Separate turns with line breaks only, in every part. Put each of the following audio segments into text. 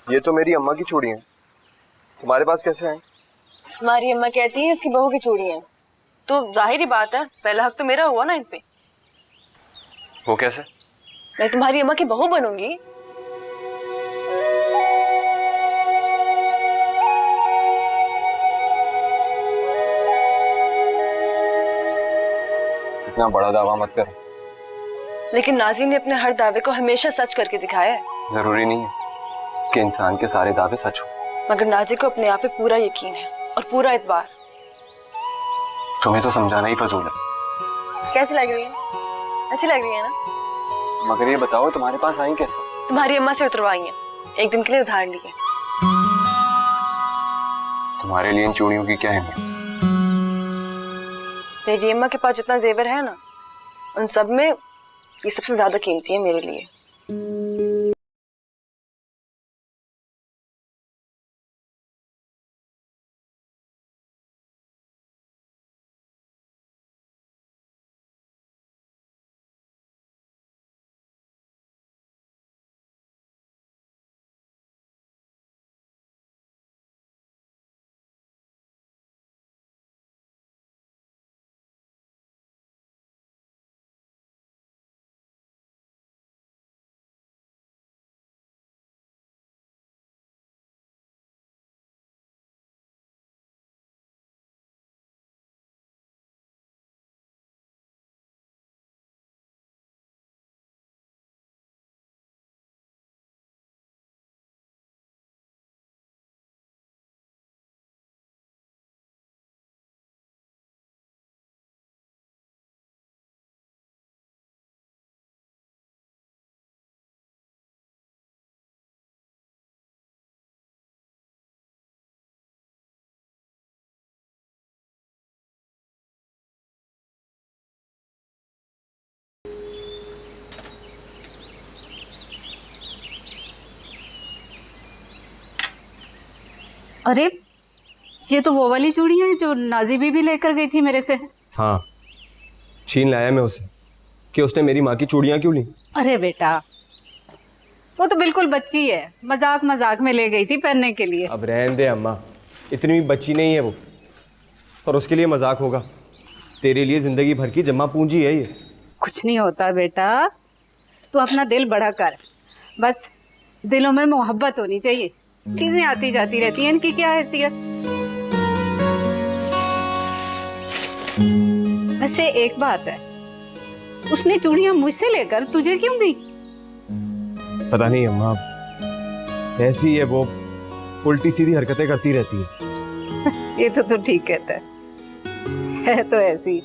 ये तो मेरी अम्मा की चूड़ी है, तुम्हारे पास कैसे आई?
तुम्हारी अम्मा कहती है उसकी बहू की चूड़ी है, तो जाहिर बात है पहला हक तो मेरा हुआ ना इन पे।
वो कैसे?
मैं तुम्हारी अम्मा की बहू बनूंगी।
इतना बड़ा दावा मत कर।
लेकिन नाज़िम ने अपने हर दावे को हमेशा सच करके दिखाया है।
जरूरी नहीं है कि इंसान के सारे दावे सच हो।
मगर नाज़िम को अपने आप पे पूरा यकीन है और पूरा इतबार।
तुम्हें तो समझाना ही फजूल है।
कैसी लग रही है? अच्छी लग रही है ना?
मगर ये बताओ तुम्हारे पास आई कैसे?
तुम्हारी अम्मा से उतरवाई है, एक दिन के लिए उधार लिए।
तुम्हारे लिए इन चूड़ियों की क्या अहमियत?
मेरी अम्मा के पास जितना जेवर है ना, उन सब में ये सबसे ज्यादा कीमती है मेरे लिए।
अरे ये तो वो वाली चूड़ी है जो नाजी बीबी लेकर गई थी मेरे से।
हाँ, छीन लाया मैं उसे कि उसने मेरी माँ की चूड़ियाँ क्यों ली।
अरे बेटा, वो तो बिल्कुल बच्ची है, मजाक मजाक में ले गई थी पहनने के लिए।
अब रहने दे अम्मा, इतनी भी बच्ची नहीं है वो, और उसके लिए मजाक होगा। तेरे लिए जिंदगी भर की जमा पूंजी है ये।
कुछ नहीं होता बेटा, तू अपना दिल बड़ा कर, बस दिलों में मोहब्बत होनी चाहिए। चीजें आती जाती रहती हैं, इनकी क्या हैसियत। वैसे एक बात है, उसने चूड़ियां मुझसे लेकर तुझे क्यों दी?
पता नहीं अम्मा, ऐसी है वो, उल्टी सीधी हरकतें करती रहती है।
ये तो ठीक कहता है तो ऐसी।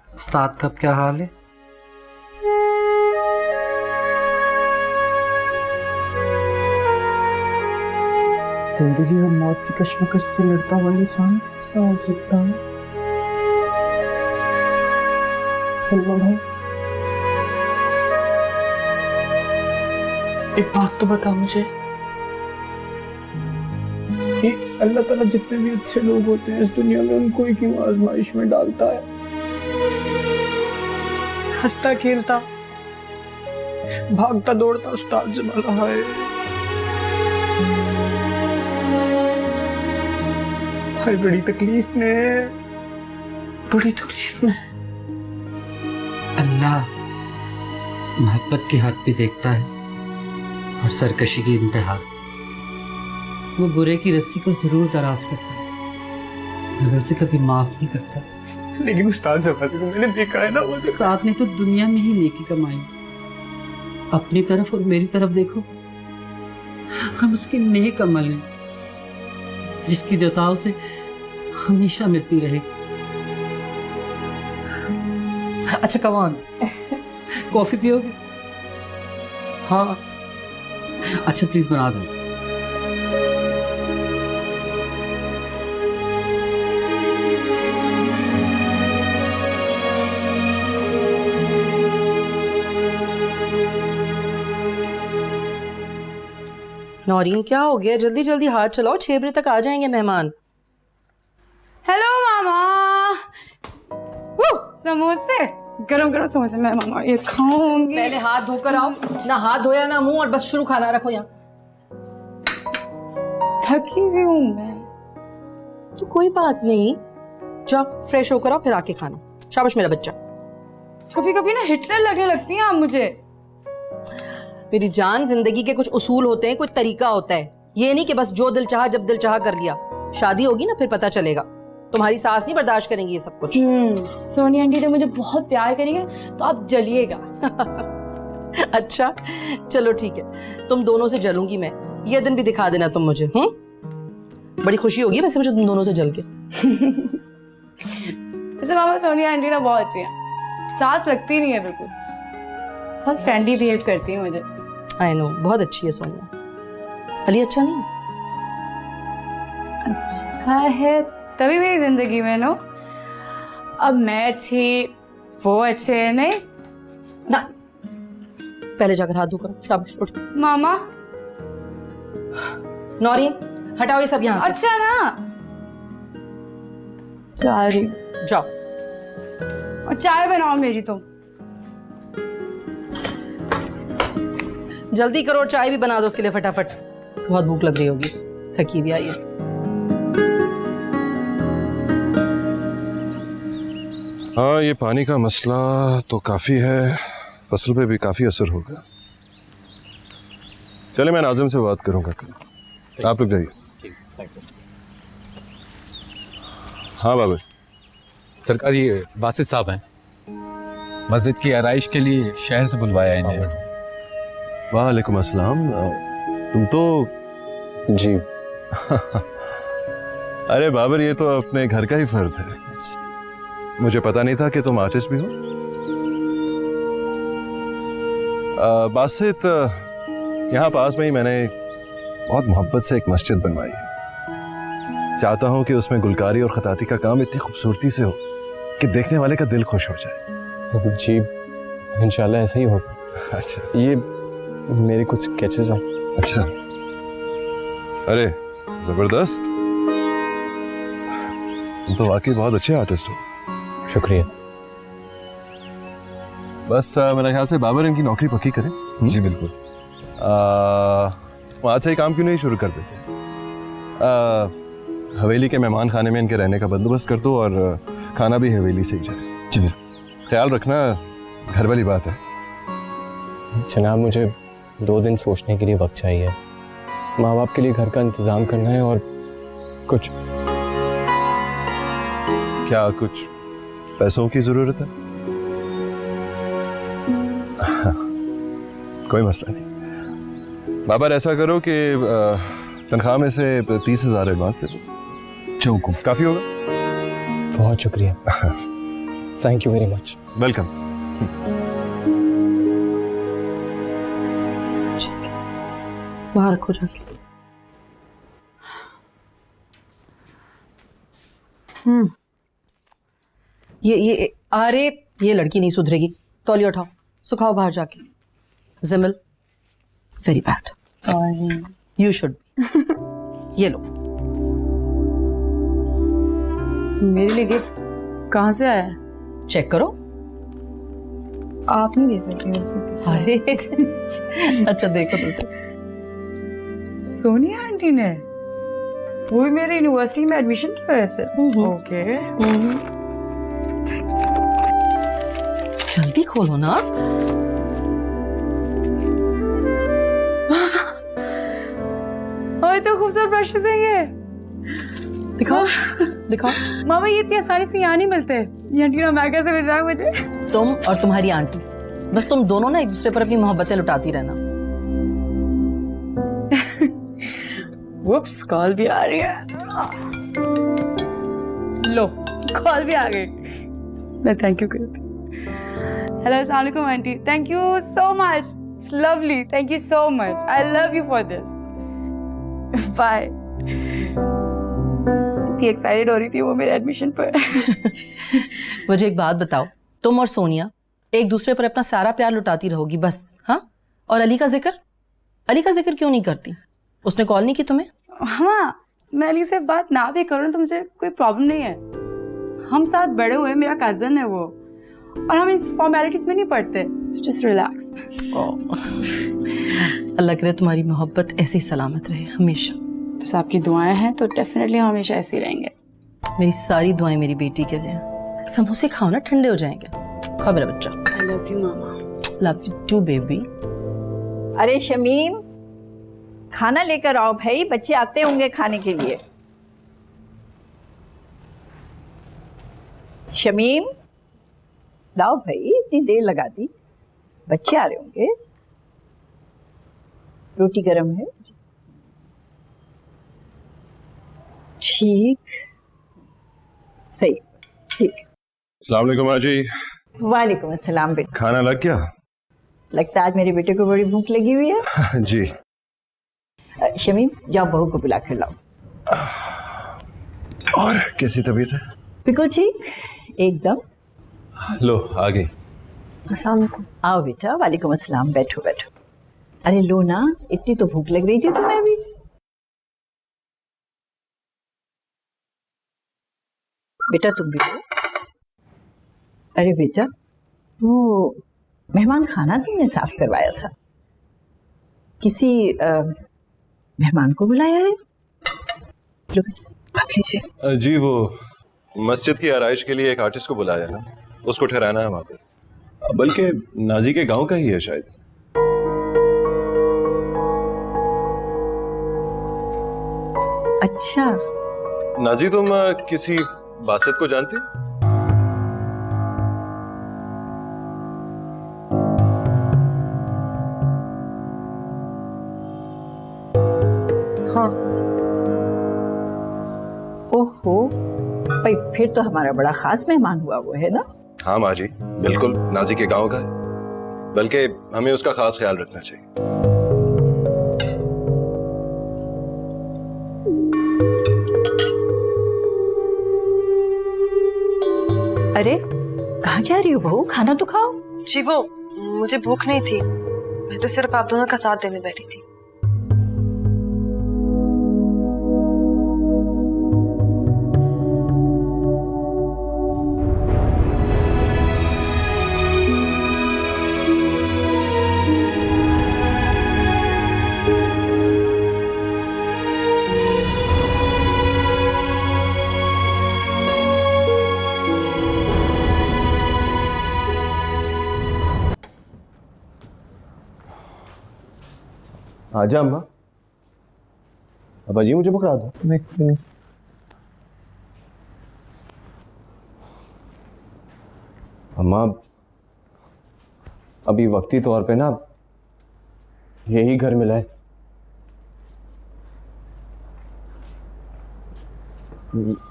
उस्ताद का क्या हाल है? जिंदगी और मौत की कश्मकश से लड़ता हुआ इंसान कैसा हो सकता है? सलमान भाई, एक बात तो बता मुझे, कि अल्लाह ताला जितने भी अच्छे लोग होते हैं इस दुनिया में, उनको ही क्यों आजमाइश में डालता है? हंसता खेलता भागता दौड़ता उस्ताद जमा रहा है, भाई बड़ी तकलीफ में, बड़ी तकलीफ में।
अल्लाह मोहब्बत की हद भी देखता है और सरकशी की इंतहा। वो बुरे की रस्सी को जरूर दराज करता है मगर उसे कभी माफ नहीं करता।
लेकिन उस्ताद जमाने को मैंने देखा है ना, वो
उस्ताद ने तो दुनिया में ही नेकी कमाई, अपनी तरफ और मेरी तरफ देखो, हम उसके नेक अमल हैं जिसकी जज़ा उसे हमेशा मिलती रहेगी। अच्छा कमान, कॉफी पियोगे? हाँ अच्छा प्लीज बना दो।
नौरीन क्या हो गया? जल्दी जल्दी हाथ चलाओ, 6 बजे तक आ जाएंगे मेहमान।
हेलो मामा। समोसे, गरम गरम समोसे। मैं मामा ये खाऊंगी।
पहले हाथ धोकर आओ। ना हाथ धोया ना मुंह, और बस शुरू खाना रखो यहाँ।
थकी हुई हूँ मैं।
तो कोई बात नहीं, जाओ फ्रेश होकर आओ, फिर आके खाना। शाबाश मेरा बच्चा।
कभी कभी ना हिटलर लगने लगती हैं आप मुझे।
मेरी जान, जिंदगी के कुछ उसूल होते हैं, कुछ तरीका होता है। ये नहीं कि बस जो दिल चाहा जब दिल चाहा कर लिया। शादी होगी ना फिर पता चलेगा। तुम्हारी सास नहीं बर्दाश्त करेंगी ये सब कुछ।
सोनी आंटी जब मुझे बहुत प्यार करेंगे तो आप जलिएगा।
अच्छा चलो ठीक है, तुम दोनों से जलूंगी मैं। ये दिन भी दिखा देना तुम मुझे। बड़ी खुशी होगी वैसे मुझे तुम दोनों से जल के।
वैसे मामा सोनी आंटी ना बहुत अच्छी है, सास लगती नहीं है बिल्कुल, बहुत फ्रेंडली बिहेव करती है मुझे।
आई नो, बहुत अच्छी है सोनिया। अली अच्छा नहीं है?
अच्छा है तभी मेरी जिंदगी में नो। अब मैं अच्छी, वो अच्छे नहीं
ना, पहले जाकर हाथ धोकर शाबाश उठ।
मामा।
नौरीन हटाओ ये सब यहाँ से।
अच्छा ना, जा रही
जाओ
और चाय बनाओ मेरी तुम।
जल्दी करो, चाय भी बना दो उसके लिए फटाफट। बहुत भूख लग रही होगी, थकी भी आई है।
हाँ, ये पानी का मसला तो काफी है, फसल पे भी काफी असर होगा। चले मैं नाज़िम से बात करूंगा कल। आप लोग जाइए। हाँ बाबा।
सरकार ये बासित साहब हैं, मस्जिद की आराइश के लिए शहर से बुलवाया है इन्हें।
वालेकुम अस्सलाम। तुम तो
जी
अरे बाबर, ये तो अपने घर का ही फर्ज है। मुझे पता नहीं था कि तुम आर्टिस्ट भी हो। बासित, यहाँ पास में ही मैंने बहुत मोहब्बत से एक मस्जिद बनवाई है। चाहता हूँ कि उसमें गुलकारी और खताती का काम इतनी खूबसूरती से हो कि देखने वाले का दिल खुश हो जाए।
जी इंशाल्लाह ऐसा ही होगा।
अच्छा,
ये मेरे कुछ स्केचेस हैं।
अच्छा, अरे जबरदस्त, तुम तो वाकई बहुत अच्छे आर्टिस्ट हो।
शुक्रिया।
बस मेरे ख्याल से बाबर इनकी नौकरी पक्की करें।
जी बिल्कुल।
आज से ही काम क्यों नहीं शुरू कर देते? हवेली के मेहमान खाने में इनके रहने का बंदोबस्त कर दो और खाना भी हवेली से ही जाए।
जी
ख्याल रखना, घर वाली बात है।
जनाब मुझे 2 दिन सोचने के लिए वक्त चाहिए। माँ बाप के लिए घर का इंतजाम करना है और कुछ।
क्या कुछ पैसों की जरूरत है? कोई मसला नहीं। बाबर ऐसा करो कि तनख्वाह में से 30,000 एडवांस दे दो।
जो हुकुम।
काफी होगा?
बहुत शुक्रिया। Thank you very much.
Welcome.
वहां रखो जाके। ये अरे ये लड़की नहीं सुधरेगी। तौलिया उठाओ, सुखाओ बाहर जाके। जिमल, वेरी बैड। You should. ये लो।
मेरे लिए गिफ्ट कहाँ से आया है?
चेक करो।
आप नहीं दे सकते वैसे।
अरे अच्छा देखो तो।
सोनी आंटी ने, वो भी मेरे यूनिवर्सिटी में एडमिशन की वजह से। ओके।
जल्दी खोलो ना।
और तो खूबसूरत ब्रशेस हैं ये।
दिखाओ दिखाओ।
मामा ये इतनी आसानी से यहाँ नहीं मिलते। ये आंटी ना मैं कैसे मिल जाए मुझे?
तुम और तुम्हारी आंटी, बस तुम दोनों ना एक दूसरे पर अपनी मोहब्बतें लुटाती रहना।
Whoops, कॉल भी आ रही है। लो कॉल भी आ गई। मैं थैंक यू करती। हेलो अस्सलाम वालेकुम aunty, thank you so much, it's lovely, thank you so much, I love you for this, bye. इतनी एक्साइटेड हो रही थी वो मेरे एडमिशन पर।
मुझे एक बात बताओ, तुम और सोनिया एक दूसरे पर अपना सारा प्यार लुटाती रहोगी बस, हाँ? और अली का जिक्र क्यों नहीं करती? उसने कॉल नहीं की तुम्हें?
हाँ, मैं अली से बात ना भी करूँ तो मुझे कोई प्रॉब्लम नहीं है। हम साथ बड़े हुए, मेरा कजन है वो, और हम इस फॉर्मेलिटीज में नहीं पड़ते। तो जस्ट रिलैक्स।
अल्लाह करे तुम्हारी मोहब्बत ऐसी सलामत रहे हमेशा।
बस आपकी दुआएं हैं तो डेफिनेटली हम हमेशा ऐसे ही रहेंगे।
मेरी सारी दुआएं मेरी बेटी के लिए। समोसे खाओ ना, ठंडे हो जाएंगे। खाओ मेरा बच्चा।
I love you mama.
Love you too baby.
अरे शमीम, खाना लेकर आओ भाई, बच्चे आते होंगे खाने के लिए। शमीम, लाओ भाई, इतनी देर लगा दी, बच्चे आ रहे होंगे। रोटी गरम है? ठीक, सही, ठीक।
अस्सलाम वालेकुम आजी।
वालेकुम अस्सलाम बेटा।
खाना लग गया?
लगता है आज मेरे बेटे को बड़ी भूख लगी हुई है।
जी।
शमीम, जाओ बहू को बुला कर लाओ।
और कैसी तबीयत है?
बिल्कुल ठीक, एकदम।
लो आ गई।
अस्सलाम वालेकुम।
आओ बेटा। वालेकुम अस्सलाम, बैठो बैठो। अरे लो ना, इतनी तो भूख लग रही थी तुम्हें भी। बेटा तुम भी लो। अरे बेटा, वो मेहमान खाना तुमने साफ करवाया था, किसी मेहमान को बुलाया है? लो आप लीजिए।
जी वो मस्जिद की आराइश के लिए एक आर्टिस्ट को बुलाया ना, उसको ठहराना है वहाँ पे, बल्कि नाजी के गांव का ही है शायद।
अच्छा।
नाजी तुम किसी बासित को जानती हो?
हाँ।
ओहो भाई, फिर तो हमारा बड़ा खास मेहमान हुआ वो है ना?
हाँ माँ जी, बिल्कुल नाजी के गांव का है, बल्कि हमें उसका खास ख्याल रखना चाहिए।
अरे कहाँ जा रही हो बहू? खाना तो खाओ।
जी वो मुझे भूख नहीं थी, मैं तो सिर्फ आप दोनों का साथ देने बैठी थी।
आजा अम्मा। अब अजी मुझे पकड़ा दो।
नहीं,
अम्मा अभी वक्ती तौर पे ना यही घर मिला है।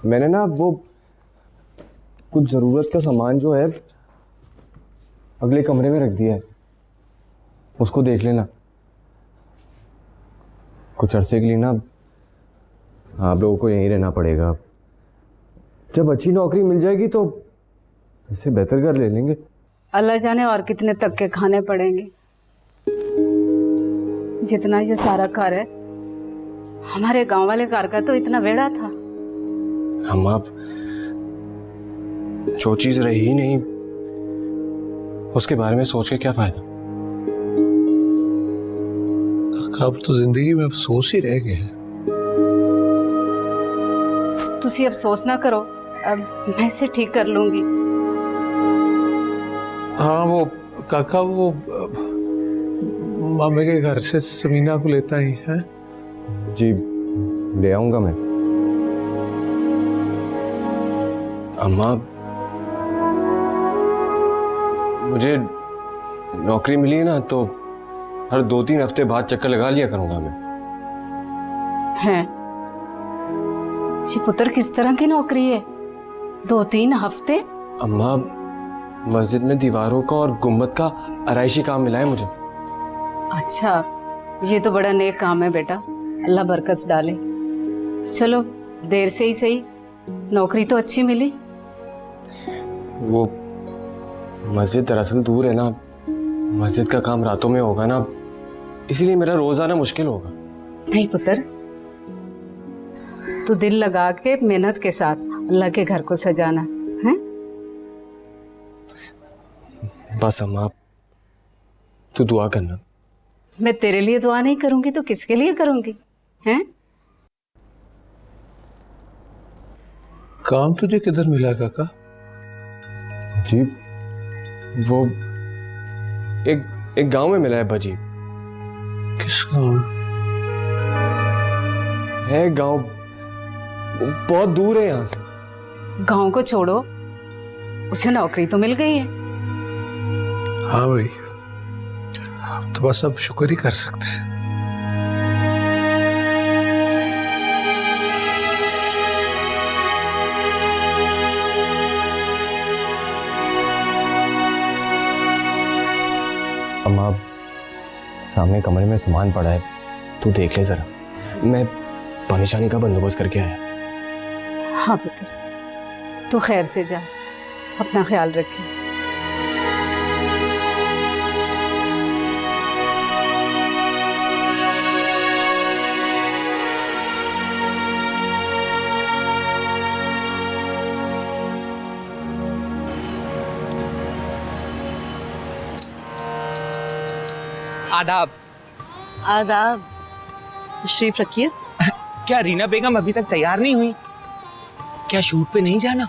मैंने ना वो कुछ ज़रूरत का सामान जो है अगले कमरे में रख दिया है, उसको देख लेना। कुछ अरसे के लिए ना आप लोगों को यहीं रहना पड़ेगा। जब अच्छी नौकरी मिल जाएगी तो इससे बेहतर घर ले लेंगे।
अल्लाह जाने और कितने तक के खाने पड़ेंगे। जितना ये सारा घर है, हमारे गांव वाले घर का तो इतना वेड़ा था।
हम आप जो चीज रही ही नहीं उसके बारे में सोच के क्या फायदा।
अब तो जिंदगी में अफसोस ही रह गए हैं।
तुसी अफसोस ना करो, अब मैं इसे ठीक कर लूंगी।
हाँ वो काका, वो मामे के घर से समीना को लेता ही है।
जी ले आऊंगा मैं। अम्मा मुझे नौकरी मिली है ना, तो हर 2-3 हफ्ते बाद चक्कर लगा लिया करूंगा मैं।
हैं? ये पुत्र किस तरह की नौकरी है? 2-3 हफ्ते?
अम्मा मस्जिद में दीवारों का और गुम्बद का आराइशी काम मिला है मुझे।
अच्छा, ये तो बड़ा नेक काम है बेटा, अल्लाह बरकत डाले। चलो देर से ही सही, नौकरी तो अच्छी मिली।
वो मस्जिद दरअसल दूर है ना, मस्जिद का काम रातों में होगा ना, इसीलिए मेरा रोज आना मुश्किल होगा।
नहीं पुत्र, तू दिल लगा के मेहनत के साथ अल्लाह के घर को सजाना है।
बस अम्मा, तू दुआ करना।
मैं तेरे लिए दुआ नहीं करूंगी तो किसके लिए करूंगी? हैं?
काम तुझे किधर मिला काका?
जी वो एक गांव में मिला है बाजी।
किस गाँव?
है गांव, बहुत दूर है यहाँ से।
गांव को छोड़ो, उसे नौकरी तो मिल गई है।
हाँ भाई, हम तो बस अब शुक्र ही कर सकते हैं।
अम्मा, सामने कमरे में सामान पड़ा है, तू देख ले जरा। मैं पानी शानी का बंदोबस्त करके आया।
हाँ पुत्र, तू खैर से जा, अपना ख्याल रखे।
आदाब।
आदाब। तशरीफ रखिए।
क्या रीना बेगम अभी तक तैयार नहीं हुई? क्या शूट पे नहीं जाना?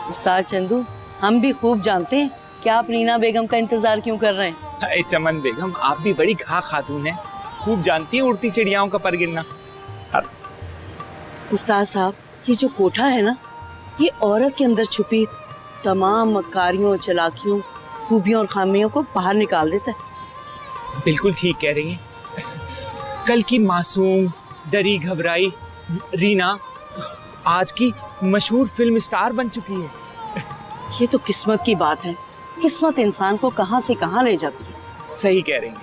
उस्ताद चंदू, हम भी खूब जानते हैं कि आप रीना बेगम का इंतजार क्यों कर रहे हैं।
अरे चमन बेगम, आप भी बड़ी घा खातून हैं, खूब जानती हैं उड़ती चिड़ियाओं का पर गिरना।
उस्ताद साहब, ये जो कोठा है ना, ये औरत के अंदर छुपी तमाम मक्कारियों, चालाकियों, खूबियों और खामियों को बाहर निकाल देता है।
बिल्कुल ठीक कह रही हैं। कल की मासूम, डरी घबराई रीना आज की मशहूर फिल्म स्टार बन चुकी है।
ये तो किस्मत की बात है। किस्मत इंसान को कहां से कहां ले जाती है।
सही कह रही हैं।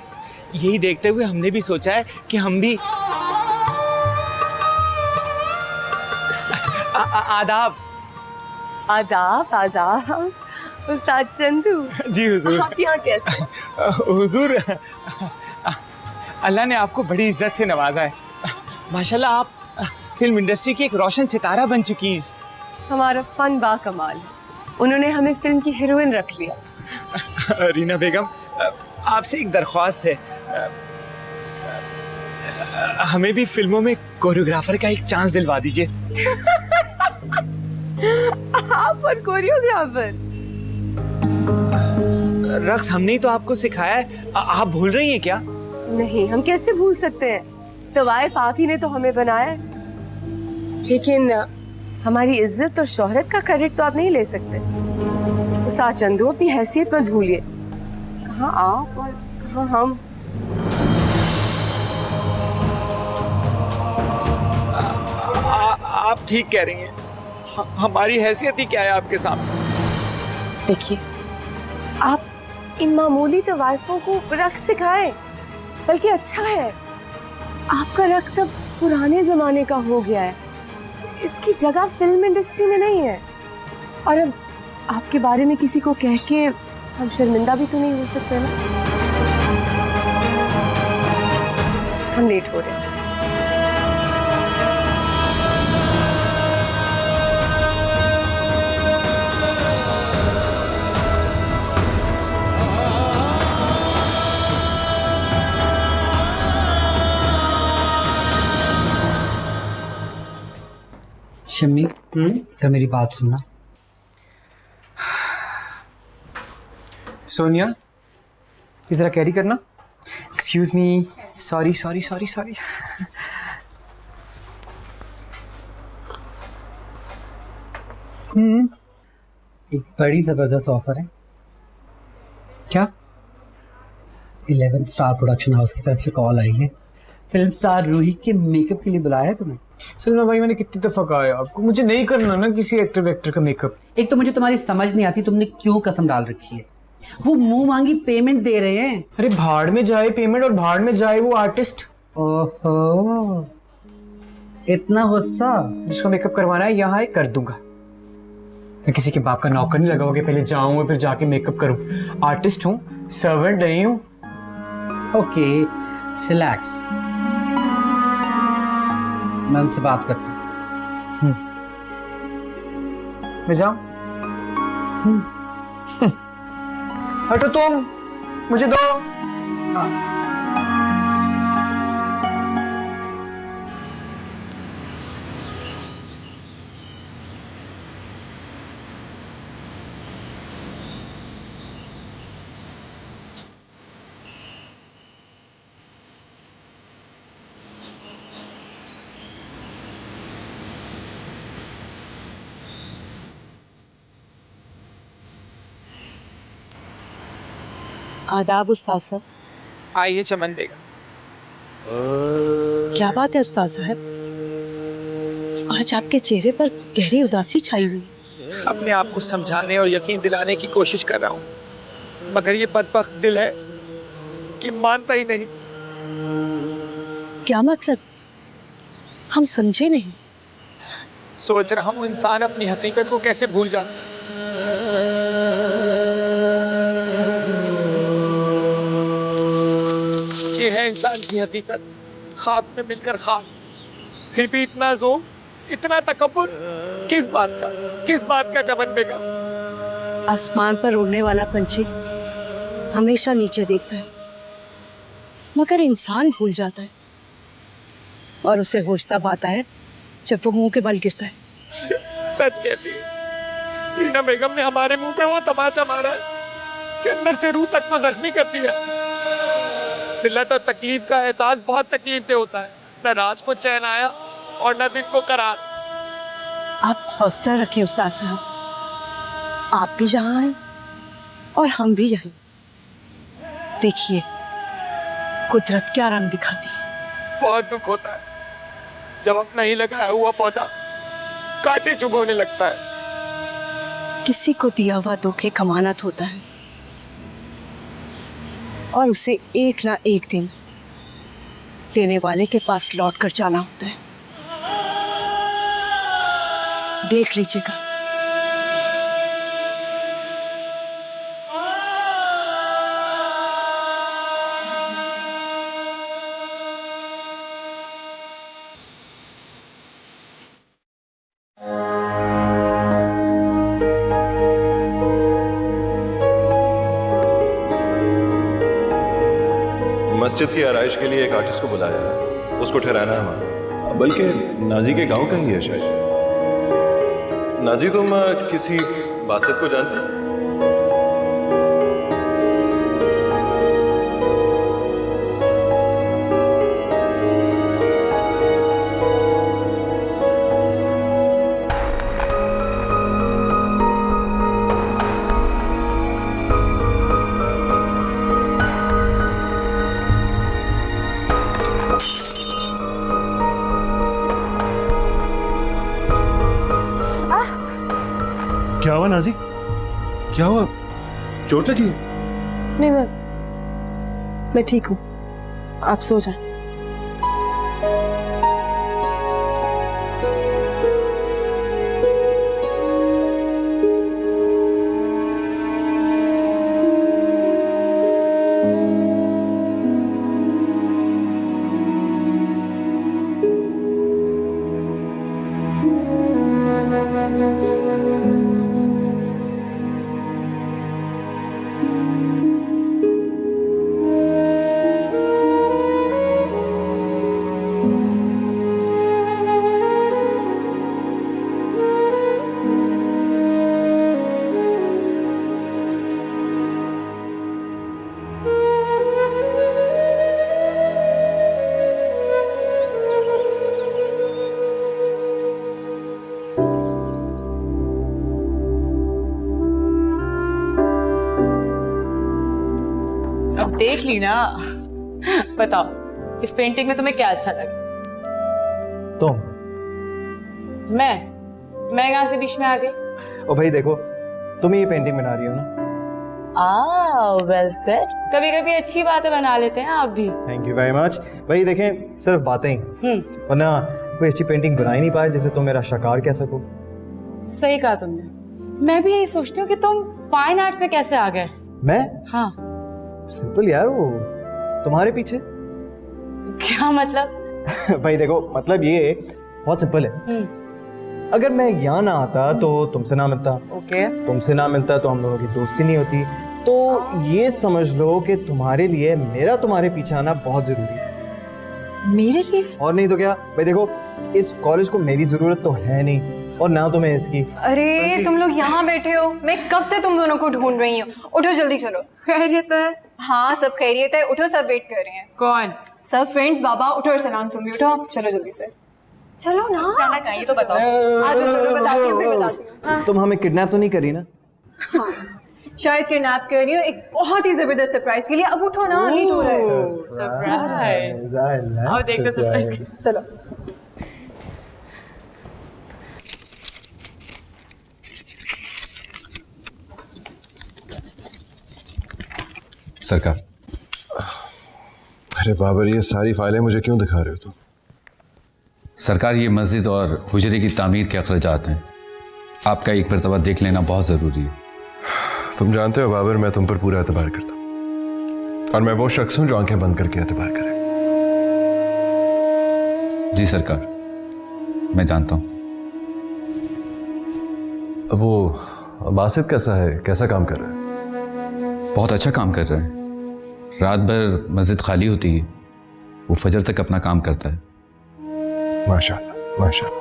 यही देखते हुए हमने भी सोचा है कि हम भी आदाब।
आदाब आदाब। उस्ताद चंदू
जी हुजूर।
आप यहाँ कैसे?
हुजूर, अल्लाह ने आपको बड़ी इज्जत से नवाजा है। माशाल्लाह, आप फिल्म इंडस्ट्री की एक रोशन सितारा बन चुकी हैं।
हमारा फन बाकमाल, उन्होंने हमें फिल्म की हीरोइन रख लिया।
रीना बेगम, आपसे एक दरख्वास्त है, हमें भी फिल्मों में कोरियोग्राफर का एक चांस दिलवा दीजिए।
आप और कोरियोग्राफर?
रक्स हमने ही तो आपको सिखाया है, आप भूल रही हैं क्या?
नहीं, हम कैसे भूल सकते हैं? तवाइफ आप ही ने तो हमें बनाया है। लेकिन हमारी इज्जत और शोहरत का क्रेडिट तो आप नहीं ले सकते। उस्ताद चंदू, अपनी हैसियत मत भूलिए। कहाँ आप और कहाँ हम।
आप ठीक कह रही हैं। हमारी हैसियत ही क्या है आपके सामने?
देखिए, आप इन मामूली तवाइफों को रक्स सिखाएं, बल्कि अच्छा है आपका रक्स अब पुराने जमाने का हो गया है, इसकी जगह फिल्म इंडस्ट्री में नहीं है। और अब आपके बारे में किसी को कह के हम शर्मिंदा भी तो नहीं हो सकते ना। हम लेट हो रहे हैं।
शम्मी, तो मेरी बात सुनना।
सोनिया, इस जरा कैरी करना। Excuse me, sorry sorry sorry sorry.
एक बड़ी जबरदस्त ऑफर है।
क्या?
11 स्टार प्रोडक्शन हाउस की तरफ से कॉल आई है। फिल्म स्टार रूही के मेकअप के लिए बुलाया है तुम्हें।
सलमा भाई, मैंने कितनी दफा कहा है आपको, मुझे नहीं करना ना किसी एक्टर वेक्टर का मेकअप।
एक तो मुझे तुम्हारी समझ नहीं आती, तुमने क्यों कसम डाल रखी है। वो मुंह मांगी पेमेंट दे रहे हैं।
अरे भाड़ में जाए पेमेंट और भाड़ में जाए वो आर्टिस्ट।
ओहो, इतना गुस्सा।
जिसको मेकअप करवाना है यहाँ कर दूंगा। मैं किसी के बाप का नौकर नहीं लगा हुआ कि पहले जाऊं फिर जाके मेकअप करूं। आर्टिस्ट हूँ, सर्वेंट नहीं हूँ।
Okay, relax. मैं उनसे बात करता हूँ।
मैं जाऊं? हटो तुम, मुझे दो।
आदाब उस्ताद साहब।
आइए चमन बेगम।
क्या बात है उस्ताद साहब, आज आपके चेहरे पर गहरी उदासी छाई हुई।
अपने आप को समझाने और यकीन दिलाने की कोशिश कर रहा हूँ, मगर ये बदबख्त दिल है कि मानता ही नहीं।
क्या मतलब? हम समझे नहीं।
सोच रहा हूँ इंसान अपनी हकीकत को कैसे भूल जाता है। ये है इंसान की हकीकत, खाक में मिलकर खाक। फिर भी इतना जोर, इतना तकब्बुर, किस बात का चमन बेगम?
आसमान पर उड़ने वाला पंछी हमेशा नीचे देखता है, मगर इंसान भूल जाता है और उसे होश तब आता है जब वो मुंह के बल गिरता है।
सच कहती है, रीना बेगम ने हमारे मुंह पे वो तमाचा मारा है कि अंदर से रूह तक को जख्मी कर दिया। जिल्लत और तकलीफ का एहसास बहुत तकलीफ से होता है। न रात को चैन आया और न दिन को करार।
आप हौसला रखें उस्ताद साहब, आप भी यहाँ हैं और हम भी यहीं। देखिए कुदरत क्या रंग दिखाती है।
बहुत दुख होता है जब अपना ही लगाया हुआ पौधा कांटे चुभोने लगता है।
किसी को दिया हुआ धोखे कमानत होता है और उसे एक ना एक दिन देने वाले के पास लौट कर जाना होता है। देख लीजिएगा।
मस्जिद की आराइश के लिए एक आर्टिस्ट को बुलाया है, उसको ठहराना है हमारा, बल्कि नाजी के गांव का ही है शायद। नाजी तुम किसी बासित को जानते हो? क्या हुआ नाजी? क्या हुआ? चोट लगी?
नहीं, मैं ठीक हूँ, आप सो जाएं।
देख ली ना। बताओ इस पेंटिंग में तुम्हें क्या अच्छा लगा? मैं कहां से बीच में आ गई?
ओ भाई देखो, तुम ही ये पेंटिंग बना रही हो ना।
Well said. कभी कभी अच्छी बातें बना लेते हैं आप भी।
Thank you very much. भाई देखें, सिर्फ बातें ही, वरना कोई अच्छी पेंटिंग बना ही नहीं पाए जिसे तुम मेरा शिकार कह सको।
सही कहा तुमने। मैं भी यही सोचती हूँ कि तुम फाइन आर्ट्स में कैसे आ गए।
मैं?
हाँ।
सिंपल यार, वो तुम्हारे पीछे।
क्या मतलब?
भाई देखो, मतलब ये
बहुत सिंपल है। अगर मैं यहाँ ना आता तो तुमसे ना मिलता,
ओके
तुमसे ना मिलता तो हम लोगों की दोस्ती नहीं होती। तो ये समझ लो कि तुम्हारे लिए मेरा तुम्हारे पीछे आना बहुत जरूरी था।
मेरे लिए?
और नहीं तो क्या भाई, देखो इस कॉलेज को मेरी जरूरत तो है नहीं और ना तुम्हें इसकी।
अरे तुम लोग यहाँ बैठे हो, मैं कब से तुम दोनों को ढूंढ रही हूँ। उठो जल्दी चलो।
खैरियत है?
हाँ सब खैरियत है, उठो सब वेट कर रहे हैं।
कौन?
सब फ्रेंड्स। बाबा उठो और सलाम, तुम भी उठो, चलो जल्दी से। चलो ना,
जाना कहाँ ये तो बताओ।
आज चलो बताती हूँ, फिर बताती हूँ। हाँ।
तुम हमें किडनैप तो नहीं करी ना?
हाँ शायद किडनैप कर रही हो एक बहुत ही जबरदस्त सरप्राइज के लिए। अब उठो ना, लेट हो रहा है।
सरप्राइज। आओ देखो सरप्राइज।
चलो।
सरकार।
अरे बाबर, ये सारी फाइलें मुझे क्यों दिखा रहे हो तुम?
सरकार, ये मस्जिद और हुजरे की तामीर के अखराजात हैं, आपका एक मरतबा देख लेना बहुत ज़रूरी है।
तुम जानते हो बाबर, मैं तुम पर पूरा एतबार करता हूँ और मैं वो शख्स हूँ जो आंखें बंद करके एतबार करे।
जी सरकार, मैं जानता हूँ।
अब वो बासित कैसा है, कैसा काम कर रहा है?
बहुत अच्छा काम कर रहे हैं। रात भर मस्जिद खाली होती है, वो फजर तक अपना काम करता है।
माशाल्लाह माशाल्लाह।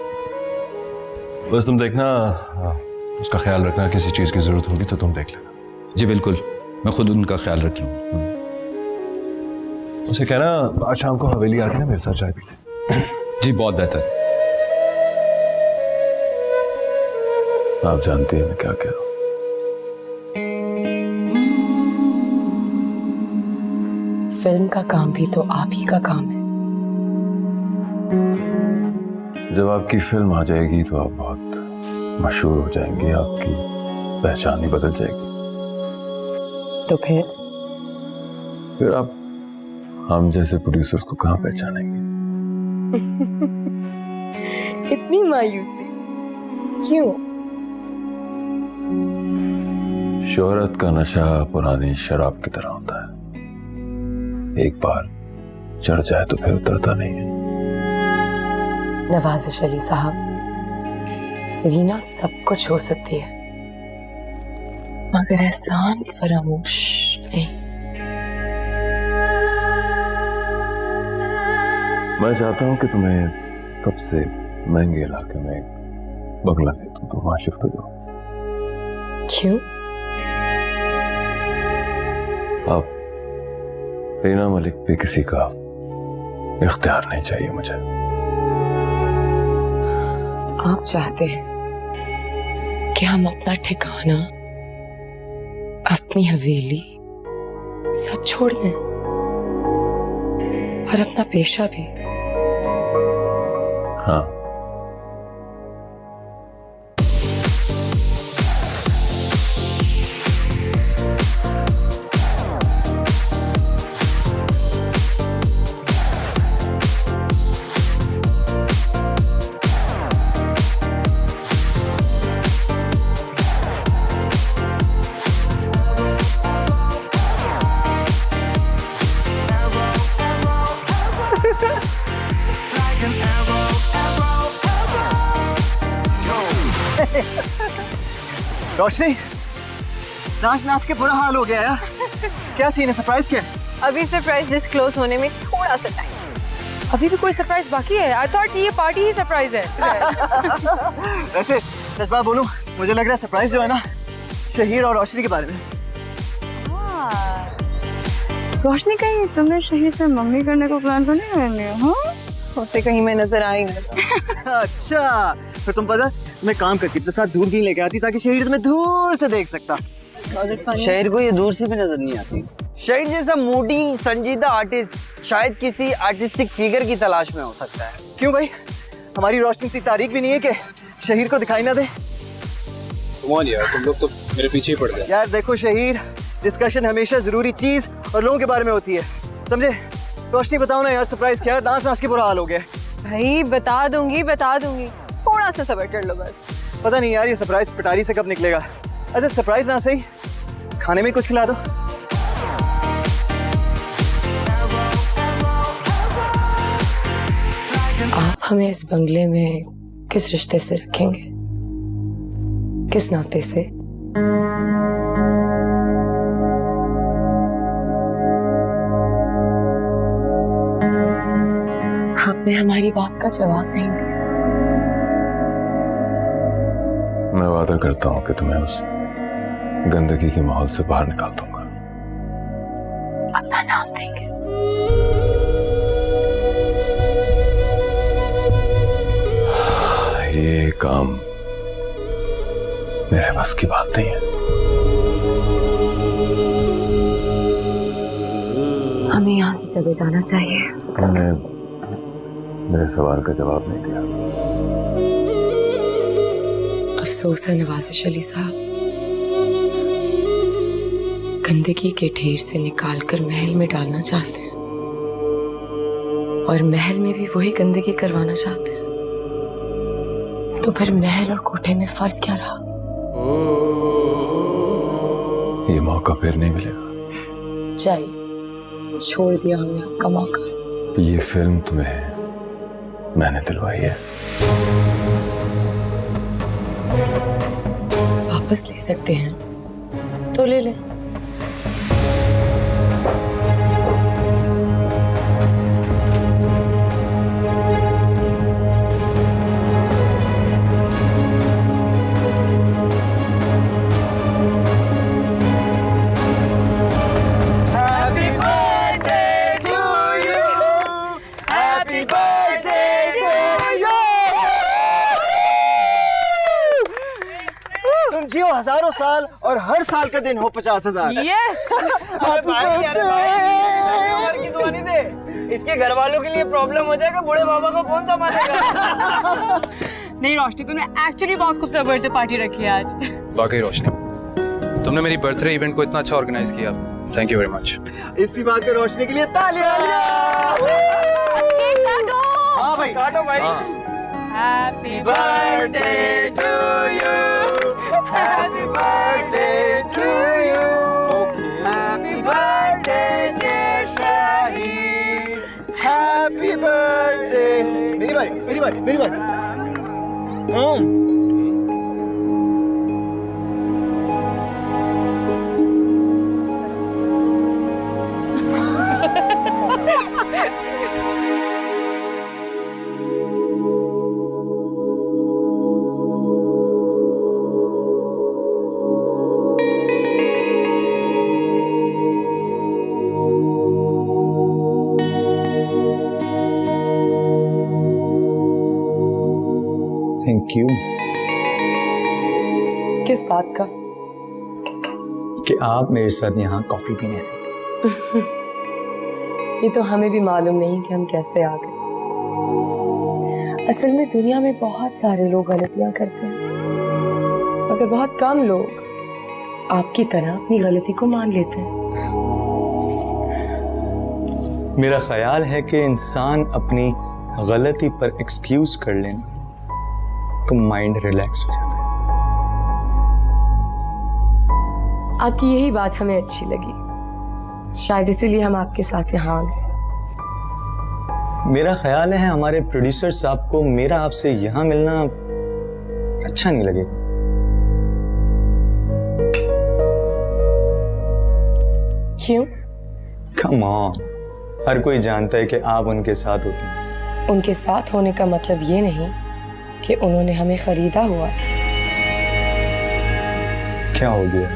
बस तुम देखना, उसका ख्याल रखना, किसी चीज़ की ज़रूरत होगी तो तुम देख लेना।
जी बिल्कुल, मैं खुद उनका ख्याल रख लूँगा।
उसे कहना आज शाम को हवेली आके ना मेरे साथ चाय पी ले।
जी बहुत बेहतर।
आप जानते हैं मैं क्या कह रहा हूँ।
फिल्म का काम भी तो आप ही का काम है।
जब आपकी फिल्म आ जाएगी तो आप बहुत मशहूर हो जाएंगे, आपकी पहचान ही बदल जाएगी।
तो फिर
आप हम जैसे प्रोड्यूसर्स को कहाँ पहचानेंगे?
इतनी मायूसी क्यों?
शोहरत का नशा पुरानी शराब की तरह होता है, एक बार चढ़ जाए तो फिर उतरता नहीं है।
नवाज़िश अली साहब, रीना सब कुछ हो सकती है मगर एहसान फरामोश नहीं।
मैं चाहता हूँ कि तुम्हें सबसे महंगे इलाके में एक बंगला दे दूं, तुम वहां शिफ्ट हो जाओ।
क्यों?
आप रीना मलिक पे किसी का इख्तियार नहीं चाहिए मुझे।
आप चाहते हैं कि हम अपना ठिकाना, अपनी हवेली सब छोड़ दें और अपना पेशा भी?
हाँ।
रोशनी, नाच नाच के बुरा हाल हो गया यार। क्या सीन है, सरप्राइज क्या?
अभी सरप्राइज डिस्क्लोज होने में थोड़ा सा टाइम।
अभी भी कोई सरप्राइज बाकी है? आई थॉट ये पार्टी ही सरप्राइज है।
वैसे सच बात बोलूं, मुझे लग रहा है सरप्राइज जो है ना शहीर और रोशनी के बारे में।
रोशनी, कहीं तुमने शहीर से मंगनी करने को प्लान तो नहीं करने? हाँ,
उसे कहीं मैं नजर आई नहीं।
अच्छा, फिर तुम पता मैं काम करके तो साथ दूर लेके आती ताकि शहीर तुम्हें दूर से देख सकता।
शहीर को ये दूर से भी नजर नहीं आती। शहीर जैसा मूडी संजीदा आर्टिस्ट शायद किसी आर्टिस्टिक फिगर की तलाश में हो सकता है।
क्यों भाई, हमारी रोशनी इतनी तारीख भी नहीं है कि शहीर को दिखाई ना दे?
यार तुम लोग तो मेरे पीछे ही पड़ गए।
यार देखो शहीर, डिस्कशन हमेशा जरूरी चीज और लोगों के बारे में होती है, समझे? रोशनी बताओ ना यार, सरप्राइज क्या? नाच नाच के बुरा हाल हो गया।
भाई बता दूंगी, थोड़ा सा सब्र कर लो बस।
पता नहीं यार ये सरप्राइज पटारी से कब निकलेगा। अच्छा सरप्राइज ना सही, खाने में कुछ खिला दो।
आप हमें इस बंगले में किस रिश्ते से रखेंगे, किस नाते से? आपने हमारी बात का जवाब नहीं दिया।
मैं वादा करता हूं कि तुम्हें उस गंदगी के माहौल से बाहर निकाल दूंगा।
अपना नाम देंगे।
ये काम मेरे बस की बात नहीं है।
हमें यहाँ से चले जाना चाहिए।
तुमने मेरे सवाल का जवाब नहीं दिया।
अफसोस है नवाजिश अली साहब, गंदगी के ढेर से निकालकर महल में डालना चाहते हैं और महल में भी वही गंदगी करवाना चाहते हैं। तो फिर महल और कोठे में फर्क क्या रहा?
ये मौका फिर नहीं मिलेगा।
चाहिए, छोड़ दिया हमने आपका मौका।
ये फिल्म तुम्हें मैंने दिलवाई है।
वापस ले सकते हैं तो ले लें।
तुम जियो हजारों साल और हर साल का दिन हो 50,000।
यस।
की दुआ नहीं दे, इसके घर वालों के लिए प्रॉब्लम हो जाएगा, बूढ़े बाबा को कौन संभालेगा?
नहीं रोशनी, तूने एक्चुअली बहुत खूबसूरत बर्थडे पार्टी रखी है आज।
वाकई रोशनी, तुमने मेरी बर्थडे इवेंट को इतना अच्छा ऑर्गेनाइज किया, थैंक यू वेरी मच।
इसी बात पे रोशनी के लिए तालियां। हाँ भाई, काटो भाई।
Happy
birthday to you, happy birthday to you, happy birthday dear Shaheen, happy birthday. मेरी बारी, मेरी बारी, मेरी बारी।
Thank you.
किस बात का?
कि आप मेरे साथ यहाँ कॉफी पीने थे।
ये तो हमें भी मालूम नहीं कि हम कैसे आ गए। असल में दुनिया में बहुत सारे लोग गलतियां करते हैं, मगर बहुत कम लोग आपकी तरह अपनी गलती को मान लेते हैं।
मेरा ख्याल है कि इंसान अपनी गलती पर एक्सक्यूज कर लेना तो माइंड रिलैक्स हो जाता है।
आपकी यही बात हमें अच्छी लगी, शायद इसीलिए हम आपके साथ यहाँ आ गए।
मेरा ख्याल है हमारे प्रोड्यूसर साहब को मेरा आपसे यहाँ मिलना अच्छा नहीं लगेगा।
क्यों?
कम ऑन, हर कोई जानता है कि आप उनके साथ होते हैं।
उनके साथ होने का मतलब ये नहीं कि उन्होंने हमें खरीदा हुआ है।
क्या हो गया?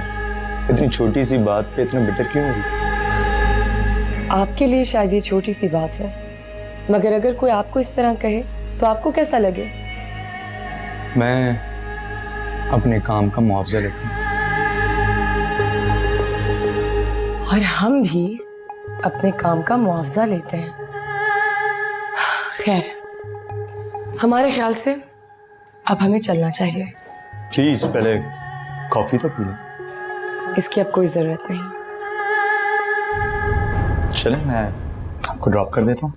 इतनी छोटी सी बात पे इतना बिटर क्यों हो रही?
आपके लिए शायद ये छोटी सी बात है, मगर अगर कोई आपको इस तरह कहे तो आपको कैसा लगे?
मैं अपने काम का मुआवजा लेता हूँ
और हम भी अपने काम का मुआवजा लेते हैं। खैर, हमारे ख्याल से अब हमें चलना चाहिए।
प्लीज पहले कॉफी तो पी लें।
इसकी अब कोई जरूरत नहीं।
चले, मैं आपको ड्रॉप कर देता हूँ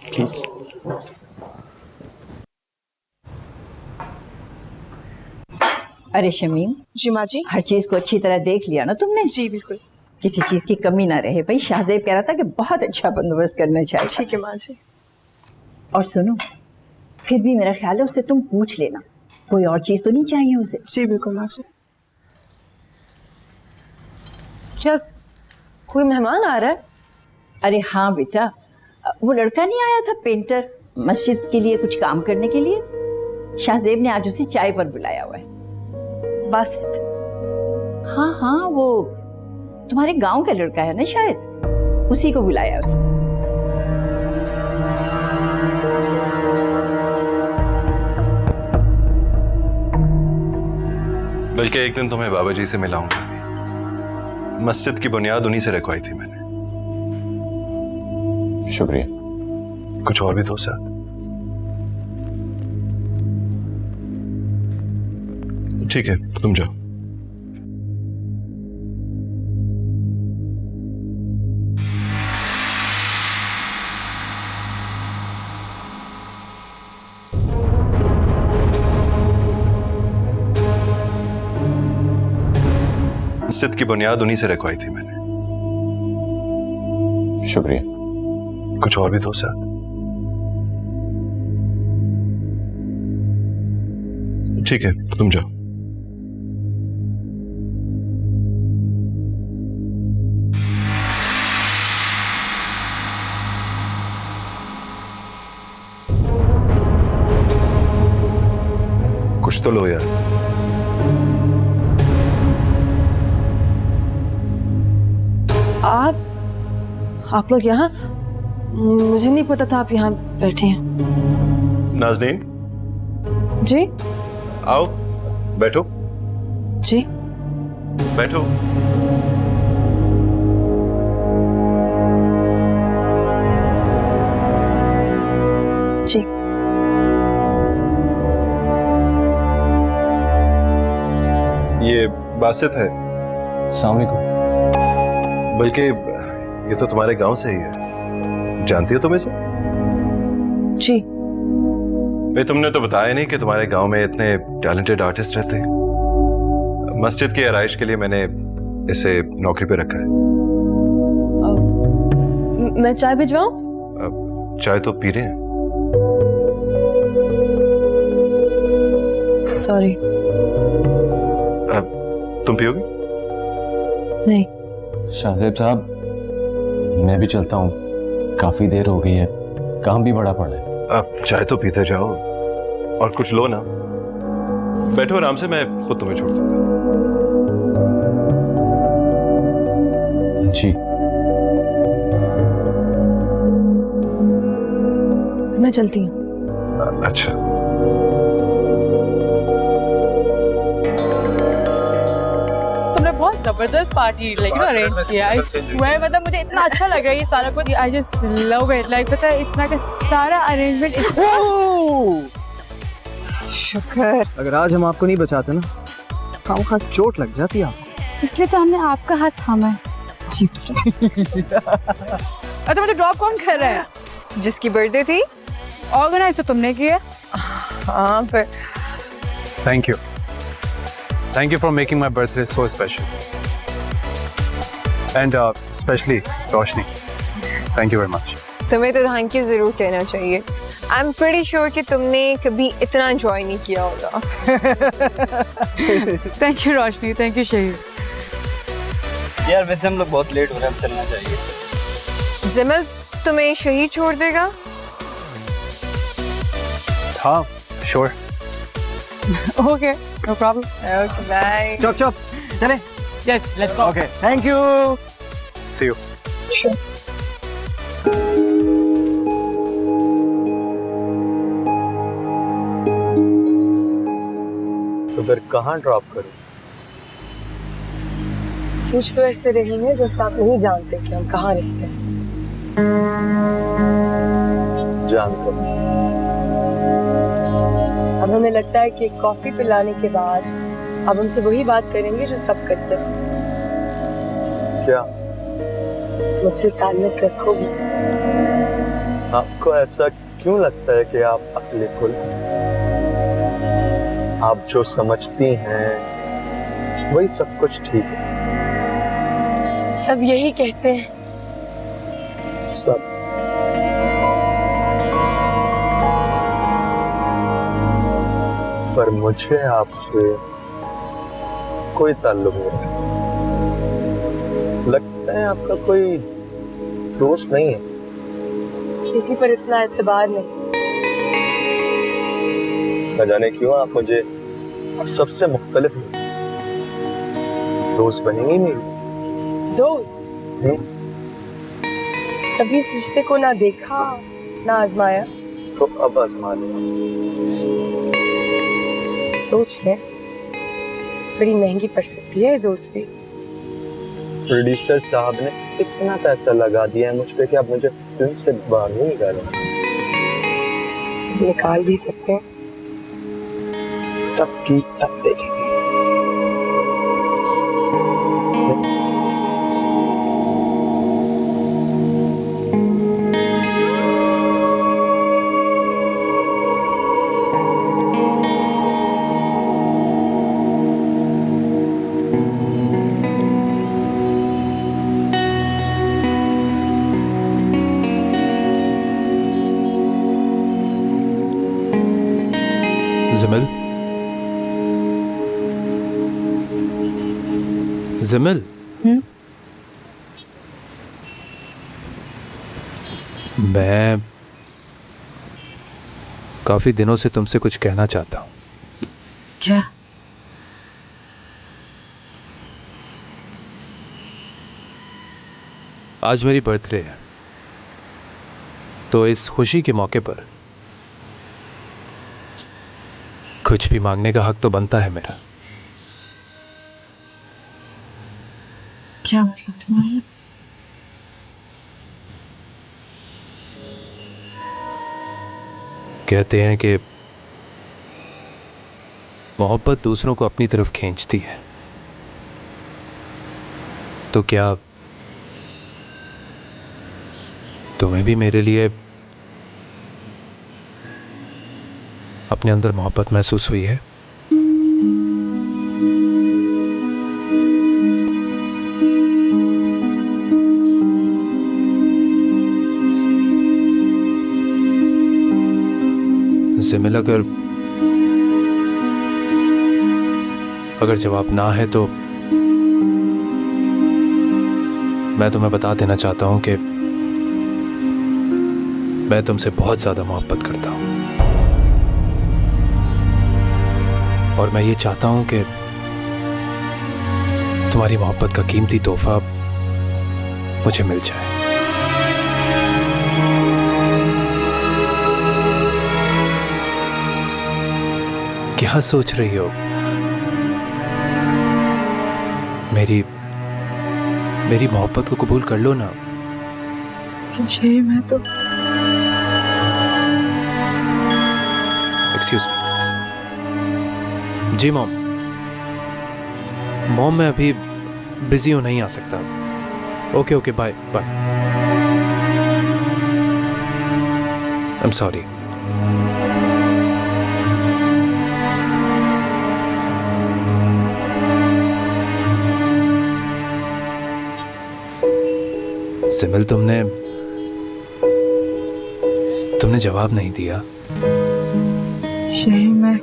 प्लीज।
अरे शमीम
जी माँ जी।
हर चीज को अच्छी तरह देख लिया ना तुमने?
जी बिल्कुल,
किसी चीज की कमी ना रहे। भाई शाहजेब कह रहा था कि बहुत अच्छा बंदोबस्त करना चाहिए।
ठीक है माँ जी।
और सुनो, फिर भी मेरा ख्याल है उससे तुम पूछ लेना, कोई और चीज तो नहीं चाहिए उसे।
जी बिल्कुल माँ जी। क्या कोई मेहमान आ रहा है?
अरे हाँ बेटा, वो लड़का नहीं आया था पेंटर, मस्जिद के लिए कुछ काम करने के लिए? शाहजेब ने आज उसे चाय पर बुलाया हुआ है।
बासित?
हाँ हाँ, वो तुम्हारे गांव का लड़का है ना शायद, उसी को बुलाया उसने।
बल्कि एक दिन तुम्हें बाबा जी से मिलाऊंगा। मस्जिद की बुनियाद उन्हीं से रखवाई थी मैंने।
शुक्रिया।
कुछ और भी दो साथ। ठीक है, तुम जाओ। मस्जिद की बुनियाद उन्हीं से रखवाई थी मैंने।
शुक्रिया।
कुछ और भी दो साथ। ठीक है, तुम जाओ। कुछ तो लो यार।
आप लोग यहाँ? मुझे नहीं पता था आप यहाँ बैठे हैं।
नाज़नीन
जी?
आओ, बैठो।
जी?
बैठो।
जी।
ये बासित है।
अस्सलाम वालेकुम।
बल्कि ये तो तुम्हारे गांव से ही है। जानती हो तुम इसे?
जी।
भाई तुमने तो बताया नहीं कि तुम्हारे गांव में इतने टैलेंटेड आर्टिस्ट रहते हैं। मस्जिद की आराइश के लिए मैंने इसे नौकरी पे रखा है।
मैं चाय भिजवाऊं?
चाय तो पी रहे हैं।
सॉरी।
तुम पियोगे?
नहीं।
शाहजेब साहब, मैं भी चलता हूँ, काफी देर हो गई है, काम भी बड़ा पड़ा है।
अब चाय तो पीते जाओ और कुछ लो ना। बैठो आराम से, मैं खुद तुम्हें छोड़ दूंगा।
जी।
मैं चलती हूँ।
अच्छा।
तुमने बहुत जबरदस्त पार्टी अरेंज किया। आई स्वेयर, मतलब मुझे इतना अच्छा लग रहा है ये सारा कुछ। I just love it. Like पता है, इस तरह का सारा अरेंजमेंट
शुक्र। अगर आज हम आपको नहीं बचाते ना, खाम खा चोट लग जाती आपको।
इसलिए तो हमने आपका हाथ थामा है। Cheap stuff. अच्छा, मुझे ड्रॉप कौन कर रहा है?
जिसकी बर्थडे थी।
ऑर्गेनाइज तो तुमने किया।
हाँ, पर
thank you for making my birthday so special and specially Roshni, thank you very much.
तुम्हें तो थैंक यू जरूर कहना चाहिए। आई एम प्रीटी श्योर कि तुमने कभी इतना एंजॉय नहीं किया होगा।
Thank you Roshni, thank you शहीद।
यार वैसे हम लोग बहुत लेट हो रहे हैं, हम चलना चाहिए।
जमल तुम्हें शहीद छोड़ देगा?
हाँ, sure.
Okay, no problem.
Okay, bye.
चुप चुप, चले।
Yes, let's go.
Okay, thank you.
See you.
तो फिर कहाँ ड्रॉप करूं?
कुछ तो ऐसे रहेंगे जैसे आप नहीं जानते कि हम कहाँ रहते हैं।
जानता हूं।
अब हमें लगता है कि कॉफी पिलाने के बाद अब हमसे वही बात करेंगे जो सब करते हैं।
क्या?
मुझसे ताल्लुक रखोगी?
आपको ऐसा क्यों लगता है कि आप अक्ल कुल? आप जो समझती हैं वही सब कुछ ठीक है।
सब यही कहते हैं।
सब पर मुझे आपसे कोई ताल्लुक नहीं है। लगता है आपका कोई दोस्त नहीं है।
किसी पर इतना एतबार नहीं।
न जाने क्यों आप मुझे सबसे मुख्तलिफ दोस्त बनेंगे नहीं।
दोस्त? कभी इस रिश्ते को ना देखा ना आजमाया,
तो अब आजमा लो।
सोच ले, बड़ी महंगी पड़ सकती है ये दोस्ती।
प्रोड्यूसर साहब ने इतना पैसा लगा दिया है मुझ पे कि आप मुझे फिल्म से बाहर नहीं निकालेंगे।
निकाल भी सकते हैं।
तब की तब देखेंगे।
जिमिल, जिमिल, मैं काफी दिनों से तुमसे कुछ कहना चाहता हूँ।
क्या?
आज मेरी बर्थडे है, तो इस खुशी के मौके पर कुछ भी मांगने का हक तो बनता है मेरा।
क्या मतलब तुम्हारा?
कहते हैं कि मोहब्बत दूसरों को अपनी तरफ खींचती है, तो क्या तुम्हें भी मेरे लिए अपने अंदर मोहब्बत महसूस हुई है? जिमिल, अगर जवाब ना है तो मैं तुम्हें बता देना चाहता हूं कि मैं तुमसे बहुत ज्यादा मोहब्बत करता हूं, और मैं ये चाहता हूं कि तुम्हारी मोहब्बत का कीमती तोहफा मुझे मिल जाए। क्या सोच रही हो? मेरी मोहब्बत को कबूल कर लो ना।
मैं तो
एक्सक्यूज मी। जी मॉम, मैं अभी बिजी हूँ, नहीं आ सकता। Okay okay, bye bye. I am sorry. सिमिल, तुमने जवाब नहीं दिया।
मैं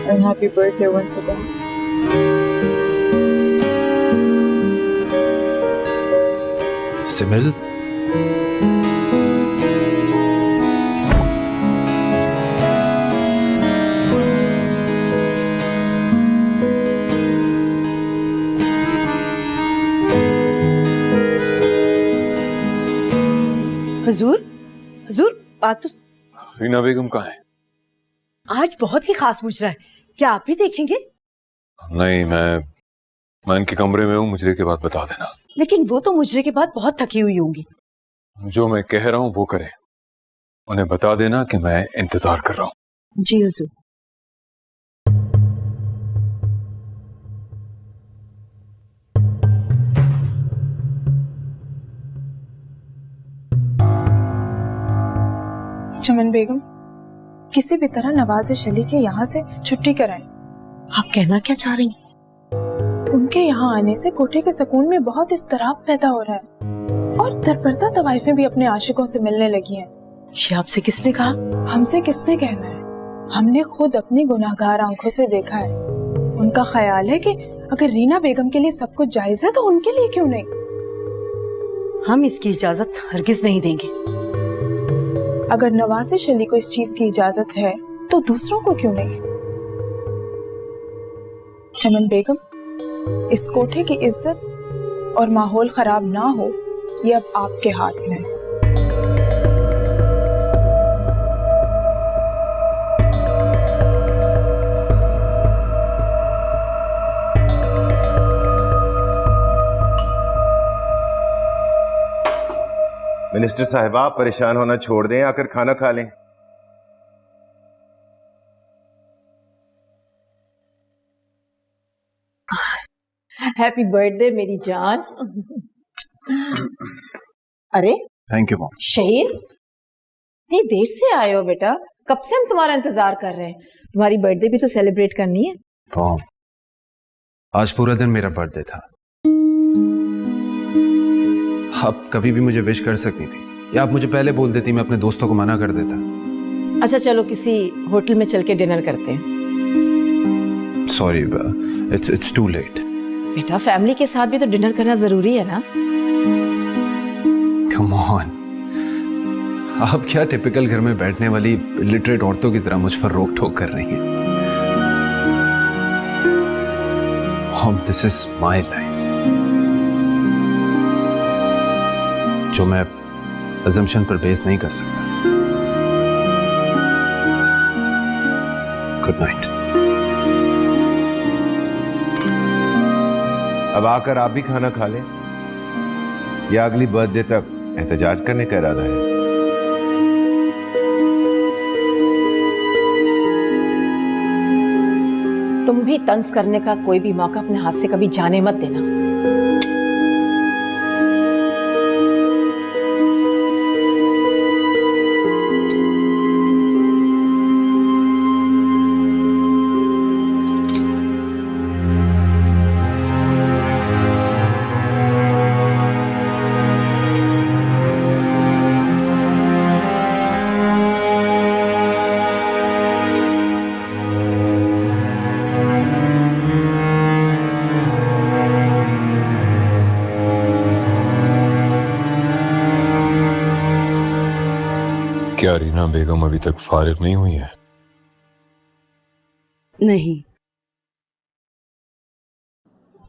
And happy birthday once again.
Simile,
हुजूर, हुजूर, बात तो
रीना बेगम कहाँ है?
आज बहुत ही खास पूछ रहा है, क्या आप भी देखेंगे?
नहीं, मैं इनके कमरे में हूँ, मुजरे के बाद बता देना।
लेकिन वो तो मुजरे के बाद बहुत थकी हुई होंगी।
जो मैं कह रहा हूँ वो करें, उन्हें बता देना कि मैं इंतजार कर रहा हूँ।
जी हुजूर।
चमन बेगम,
किसी भी तरह नवाजिश अली के यहाँ से छुट्टी कराएं।
आप कहना क्या चाह रही हैं?
उनके यहाँ आने से कोठे के सुकून में बहुत इस्तराब पैदा हो रहा है और दरपरदा तवाइफें भी अपने आशिकों से मिलने लगी हैं।
ये आपसे किसने कहा?
हमसे किसने कहना है, हमने खुद अपनी गुनाहगार आंखों से देखा है। उनका ख्याल है कि अगर रीना बेगम के लिए सब कुछ जायज है तो उनके लिए क्यों नहीं।
हम इसकी इजाजत हरगिज नहीं देंगे।
अगर नवाजिश अली को इस चीज की इजाजत है तो दूसरों को क्यों नहीं। चमन बेगम, इस कोठे की इज्जत और माहौल खराब ना हो, ये अब आपके हाथ में है।
मिनिस्टर साहिबा, आप परेशान होना छोड़ दें, आकर खाना खा लें।
हैप्पी बर्थडे मेरी जान। अरे
थैंक यू मॉम।
शहीर, इतनी देर से आए हो बेटा, कब से हम तुम्हारा इंतजार कर रहे हैं। तुम्हारी बर्थडे भी तो सेलिब्रेट करनी है।
मॉम, आज पूरा दिन मेरा बर्थडे था। आप कभी भी मुझे विश कर सकती थी, या आप मुझे पहले बोल देती, मैं अपने दोस्तों को मना कर देता।
अच्छा चलो किसी होटल में चल के डिनर करते हैं।
Sorry, it's too late.
बेटा फैमिली के साथ भी तो डिनर करना जरूरी है ना।
कम ऑन, आप क्या टिपिकल घर में बैठने वाली इलिटरेट औरतों की तरह मुझ पर रोक टोक कर रही हैं। Mom, this is my life, जो मैं अजम्पशन पर बेस नहीं कर सकता। Good night.
अब आकर आप भी खाना खा लें, या अगली बर्थडे तक एहतजाज करने का इरादा है?
तुम भी तंज करने का कोई भी मौका अपने हाथ से कभी जाने मत देना।
क्या रीना बेगम अभी तक फारिग नहीं हुई है?
नहीं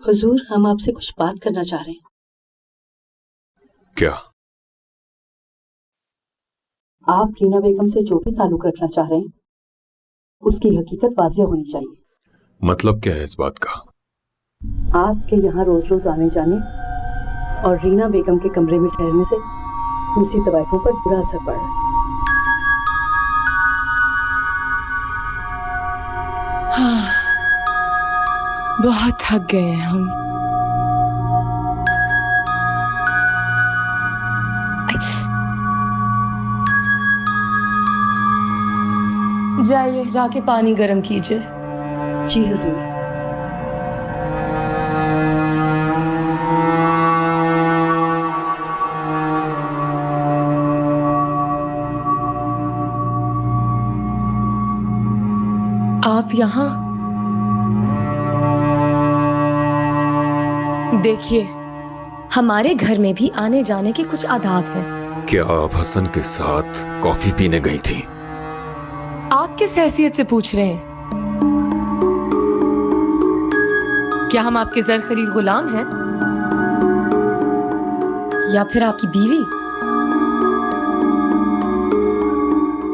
हुजूर, हम आपसे कुछ बात करना चाह रहे हैं।
क्या?
आप रीना बेगम से जो भी ताल्लुक रखना चाह रहे हैं उसकी हकीकत वाज़ेह होनी चाहिए।
मतलब क्या है इस बात का?
आपके यहाँ रोज रोज आने जाने और रीना बेगम के कमरे में ठहरने से दूसरी तवाइफों पर बुरा असर पड़ रहा है।
हाँ, बहुत थक गए हैं हम। जाइए, जाके पानी गर्म कीजिए।
जी हुजूर।
आप यहाँ देखिए, हमारे घर में भी आने जाने के कुछ आदाब हैं।
क्या आप हसन के साथ कॉफी पीने गई थी?
आप किस हैसियत से पूछ रहे हैं? क्या हम आपके जर खरीद गुलाम हैं या फिर आपकी बीवी?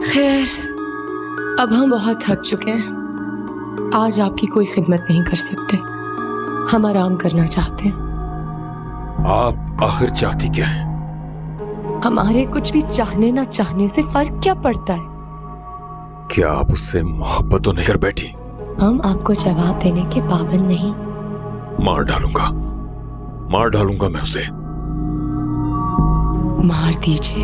खैर, अब हम बहुत थक चुके हैं, आज आपकी कोई खिदमत नहीं कर सकते। हम आराम करना चाहते हैं।
आप आखिर चाहती क्या है?
हमारे कुछ भी चाहने ना चाहने से फर्क क्या पड़ता है?
क्या आप उससे मोहब्बत तो नहीं कर बैठी?
हम आपको जवाब देने के पाबंद नहीं।
मार डालूंगा मैं उसे।
मार दीजिए।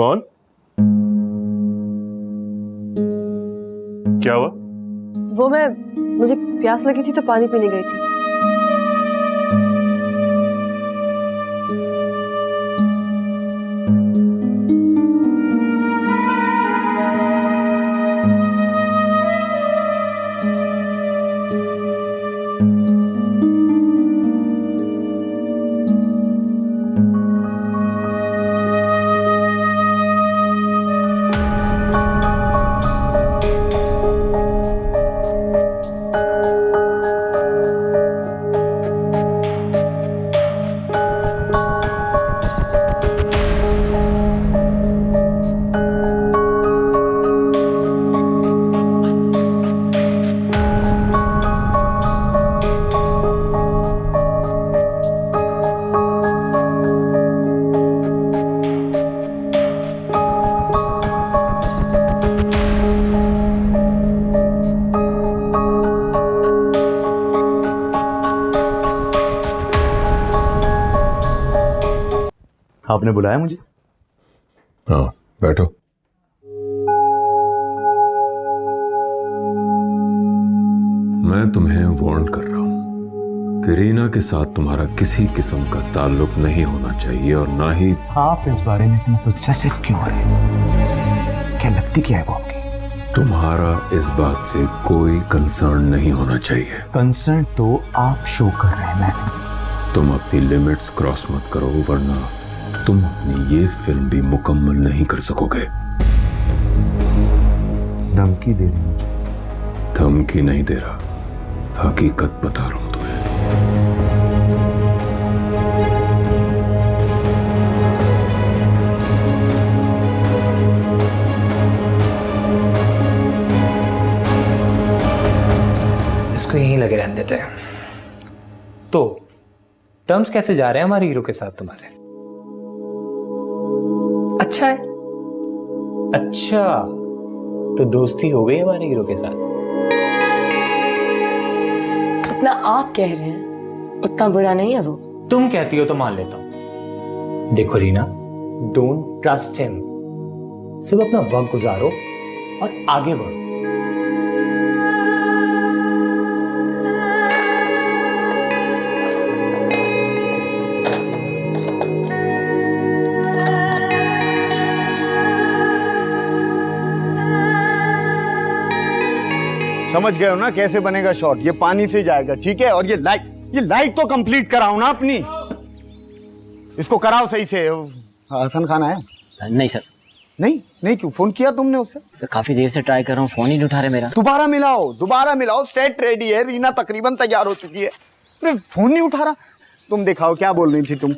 कौन? क्या हुआ?
वो मुझे प्यास लगी थी तो पानी पीने गई थी।
आपने बुलाया मुझे?
हाँ, बैठो। मैं तुम्हें वार्न कर रहा हूं कि रीना के साथ तुम्हारा किसी किस्म का ताल्लुक नहीं होना चाहिए और ना ही
आप इस बारे में इतना पोसेसिव क्यों हो रहे हैं? क्या लगती क्या है वो आपकी?
तुम्हारा इस बात से कोई कंसर्न नहीं होना चाहिए।
कंसर्न तो आप शो कर रहे हैं मैडम।
तुम अपनी लिमिट्स क्रॉस मत करो वरना तुम अपनी ये फिल्म भी मुकम्मल नहीं कर सकोगे।
धमकी दे रही हूँ?
धमकी नहीं दे रहा, हकीकत बता रहा हूं तुम्हें।
इसको यहीं लगे रहने देते हैं। तो टर्म्स कैसे जा रहे हैं हमारे हीरो के साथ तुम्हारे?
अच्छा है।
अच्छा, तो दोस्ती हो गई हमारे हीरो के साथ?
जितना आप कह रहे हैं उतना बुरा नहीं है वो।
तुम कहती हो तो मान लेता हूं। देखो रीना, डोंट ट्रस्ट हिम। सिर्फ अपना वक्त गुजारो और आगे बढ़ो।
समझ गए हो ना कैसे बनेगा शॉट? ये पानी से जाएगा, ठीक है? और ये लाइट तो कंप्लीट कराओ ना अपनी। इसको कराओ सही से। हसन खान आया?
नहीं सर।
नहीं क्यों? फोन किया तुमने उससे?
सर काफी देर से ट्राई कर रहा हूँ, फोन ही नहीं उठा रहे मेरा।
दोबारा मिलाओ। सेट रेडी है, रीना तकरीबन तैयार हो चुकी है। फोन नहीं उठा रहा। तुम दिखाओ क्या बोल रही थी तुम।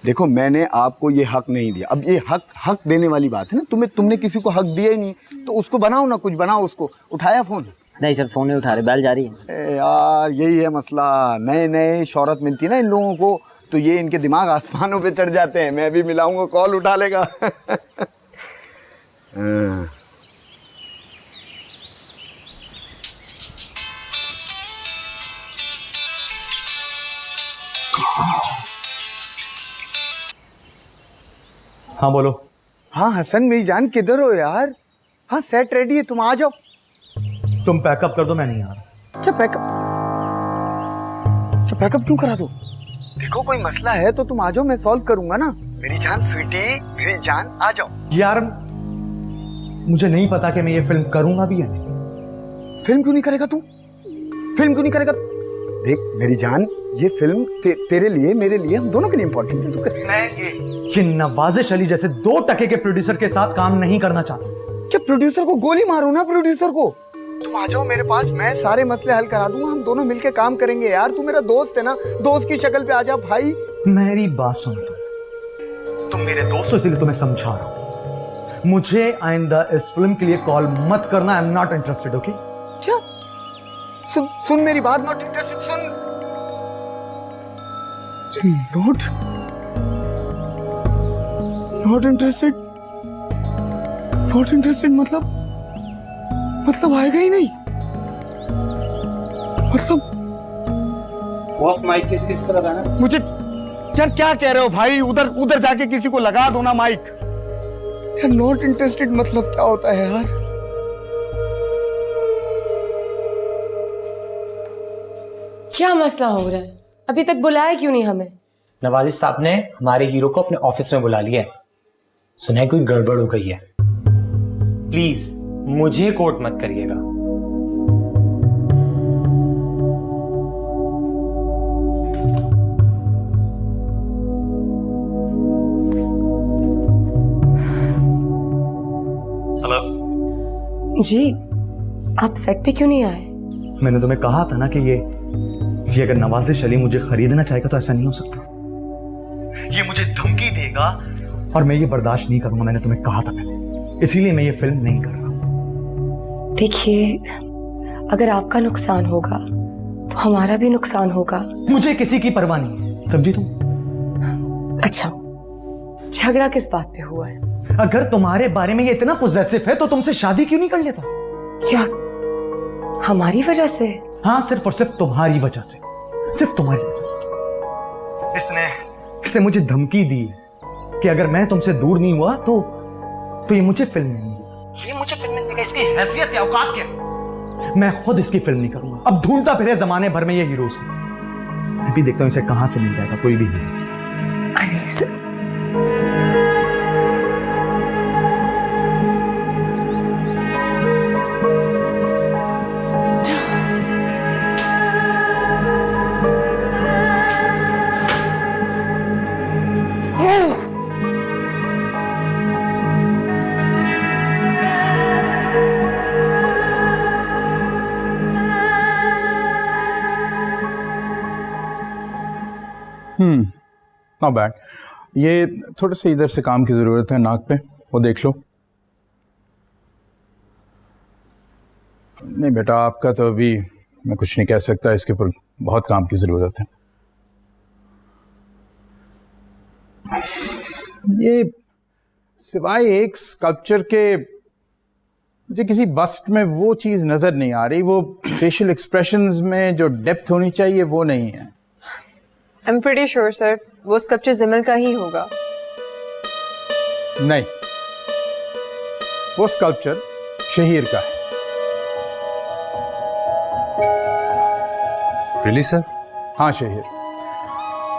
देखो मैंने आपको ये हक नहीं दिया। अब ये हक देने वाली बात है ना। तुमने किसी को हक दिया ही नहीं, तो उसको बनाओ ना, कुछ बनाओ उसको। उठाया फोन?
नहीं सर, फोन नहीं उठा रहे, बेल जा रही है।
यार यही है मसला। नए शोहरत मिलती है ना इन लोगों को, तो ये इनके दिमाग आसमानों पे चढ़ जाते हैं। मैं भी मिलाऊंगा, कॉल उठा लेगा।
हाँ बोलो।
हाँ हसन मेरी जान, किधर हो यार? हाँ सेट रेडी है, तुम आ जाओ।
तुम पैकअप कर दो, मैं नहीं आ रहा।
क्या पैकअप क्यों करा दो? देखो कोई मसला है तो तुम आ जाओ, मैं सॉल्व करूंगा ना। मेरी जान स्वीटी, मेरी जान आ जाओ।
यार मुझे नहीं पता कि मैं ये फिल्म करूंगा भी या नहीं।
फिल्म क्यों नहीं करेगा तू? फिल्म क्यों नहीं करेगा? देख मेरी जान, ये फिल्म तेरे लिए, मेरे लिए, हम दोनों के लिए इंपॉर्टेंट है। तू
ये नवाजिश अली जैसे 2 टके के प्रोड्यूसर के साथ काम नहीं करना चाहता।
क्या प्रोड्यूसर को गोली मारो ना? प्रोड्यूसर को तुम आ जाओ मेरे पास, मैं सारे मसले हल करा दूंगा। हम दोनों मिलके काम करेंगे यार। तू मेरा दोस्त है ना, दोस्त की शक्ल पे आ जा भाई।
मेरी बात सुन, तुम मेरे दोस्त हो इसलिए तुम्हें समझा रहा हूं। मुझे आइंदा इस फिल्म के लिए कॉल मत करना। I am not interested. Okay?
क्या? सुन मेरी बात। Not interested? Soon, not interested मतलब आएगा ही नहीं। मतलब
ऑफ माइक किस तरह गाना?
यार क्या कह रहे हो भाई? उधर उधर जाके किसी को लगा दो ना माइक। यार नॉट इंटरेस्टेड मतलब क्या होता है यार?
क्या मसला हो रहा है? अभी तक बुलाया क्यों नहीं हमें?
नवाजी साहब ने हमारे हीरो को अपने ऑफिस में बुला लिया है। सुना है कोई गड़बड़ हो गई है। प्लीज मुझे कोर्ट मत करिएगा।
जी, आप सेट पे क्यों नहीं आए?
मैंने तुम्हें कहा था ना कि ये अगर नवाजिश अली मुझे खरीदना चाहेगा तो ऐसा नहीं हो सकता। ये मुझे धमकी देगा और मैं ये बर्दाश्त नहीं करूंगा। मैंने तुम्हें कहा था पहले, इसीलिए मैं ये फिल्म नहीं कर रहा।
देखिए, अगर आपका नुकसान होगा तो हमारा भी नुकसान होगा।
मुझे किसी की परवाह नहीं है, समझी तुम?
अच्छा, झगड़ा किस बात पे हुआ है?
अगर तुम्हारे बारे में ये इतना पॉजेसिव है तो तुमसे शादी क्यों नहीं कर लेता?
क्या हमारी वजह से?
हाँ, सिर्फ और सिर्फ तुम्हारी वजह से, सिर्फ तुम्हारी वजह से। इसने मुझे धमकी दी कि अगर मैं तुमसे दूर नहीं हुआ तो ये मुझे फिल्म नहीं देगा। ये मुझे फिल्म नहीं देगा। इसकी हैसियत या औकात क्या? मैं खुद इसकी फिल्म नहीं करूंगा। अब ढूंढता फिरे जमाने भर में ये हीरोज को। मैं भी देखता हूं इसे कहां से मिल जाएगा कोई भी हीरो।
Not bad. ये थोड़े से इधर से काम की ज़रूरत है नाक पे, वो देख लो। नहीं बेटा, आपका तो अभी मैं कुछ नहीं कह सकता, इसके ऊपर बहुत काम की ज़रूरत है। ये सिवाय एक स्कल्पचर के मुझे किसी बस्ट में वो चीज़ नज़र नहीं आ रही, वो फेशियल एक्सप्रेशंस में जो डेप्थ होनी चाहिए वो नहीं है।
I am pretty sure sir, वो स्कल्पचर जिमल का ही होगा।
नहीं, वो स्कल्पचर शहीर का है।
Really sir?
हाँ शहीर,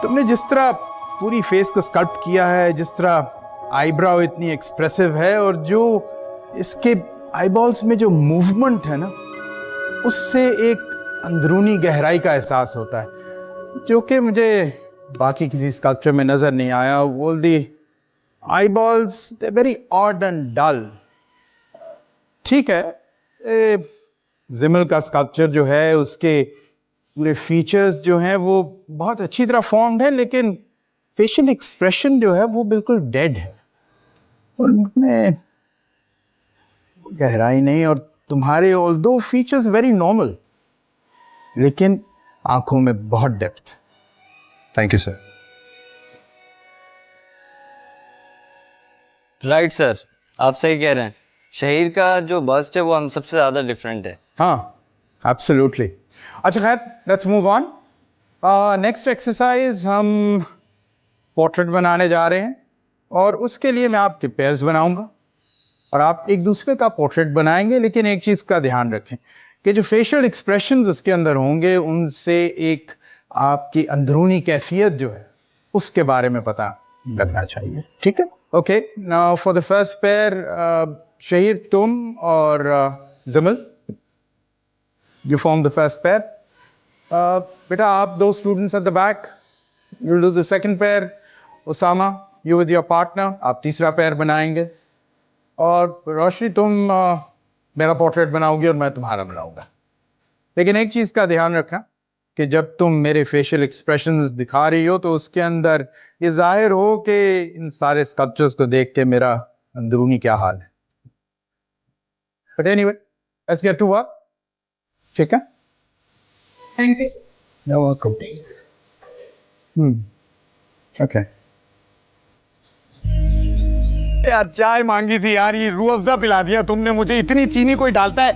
तुमने जिस तरह पूरी फेस को स्कल्प्ट किया है, जिस तरह आईब्राउ इतनी एक्सप्रेसिव है और जो इसके आईबॉल्स में जो मूवमेंट है ना, उससे एक अंदरूनी गहराई का एहसास होता है जो कि मुझे बाकी किसी स्कल्पचर में नजर नहीं आया। वो the eyeballs they very odd and dull. ठीक है, जिमल का स्कल्पचर जो है उसके पूरे फीचर्स जो हैं वो बहुत अच्छी तरह फॉर्म्ड है, लेकिन फेशियल एक्सप्रेशन जो है वो बिल्कुल डेड है और उनमें गहराई नहीं। और तुम्हारे ऑल्दो फीचर्स वेरी नॉर्मल, लेकिन आंखों में बहुत depth.
Thank you sir.
Right sir, आप सही कह रहे हैं। शहीर का जो बस्ट है वो हम सबसे ज़्यादा डिफरेंट है।
हाँ, एब्सोल्युटली। अच्छा खैर, let's move on. Next exercise हम पोर्ट्रेट बनाने जा रहे हैं और उसके लिए मैं आपके पेयर्स बनाऊंगा और आप एक दूसरे का पोर्ट्रेट बनाएंगे, लेकिन एक चीज़ का ध्यान रखें कि जो फेशियल एक्सप्रेशंस उसके अंदर होंगे उनसे एक आपकी अंदरूनी कैफियत जो है उसके बारे में पता लगना चाहिए। ठीक है? Okay, now for the first pair, Shaheer तुम और Jamal, you form the first pair. बेटा आप दो students at the back, you do the second pair. Usama, you with your partner, आप तीसरा पेयर बनाएंगे। और रोशनी तुम मेरा पोर्ट्रेट बनाओगी और मैं तुम्हारा बनाऊंगा। लेकिन एक चीज़ का ध्यान रखना कि जब तुम मेरे फेशियल एक्सप्रेशंस दिखा रही हो तो उसके अंदर ये जाहिर हो कि इन सारे स्कल्पचर्स को देख के मेरा अंदरूनी क्या हाल है। But anyway, let's get to work. ठीक है?
Thank you.
You're welcome. Okay.
यार चाय मांगी थी यार, ये रूह अफ़ज़ा पिला दिया तुमने मुझे। इतनी चीनी कोई डालता है?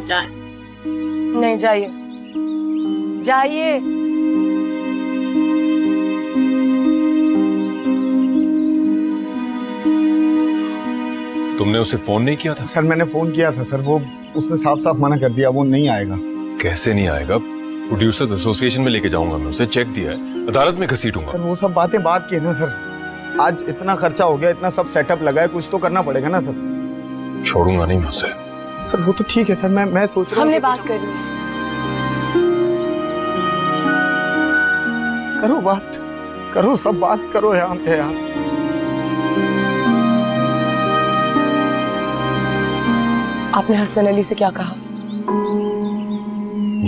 चाय
नहीं, जाइए जाइए।
तुमने उसे फोन नहीं किया था?
सर मैंने फोन किया था सर, वो उसने साफ साफ मना कर दिया, वो नहीं आएगा।
कैसे नहीं आएगा? प्रोड्यूसर्स एसोसिएशन में लेके जाऊंगा मैं उसे, चेक दिया है, अदालत में घसीटूंगा।
सर वो सब बातें बात की है ना सर, आज इतना खर्चा हो गया, इतना सब सेटअप लगा है, कुछ तो करना पड़ेगा ना सर।
छोड़ूंगा नहीं मैं उसे।
सर वो तो ठीक है सर, मैं सोच रहा हूँ
हमने बात करी है।
करो बात, करो सब बात करो यहाँ पे यार।
आपने हसन अली से क्या कहा?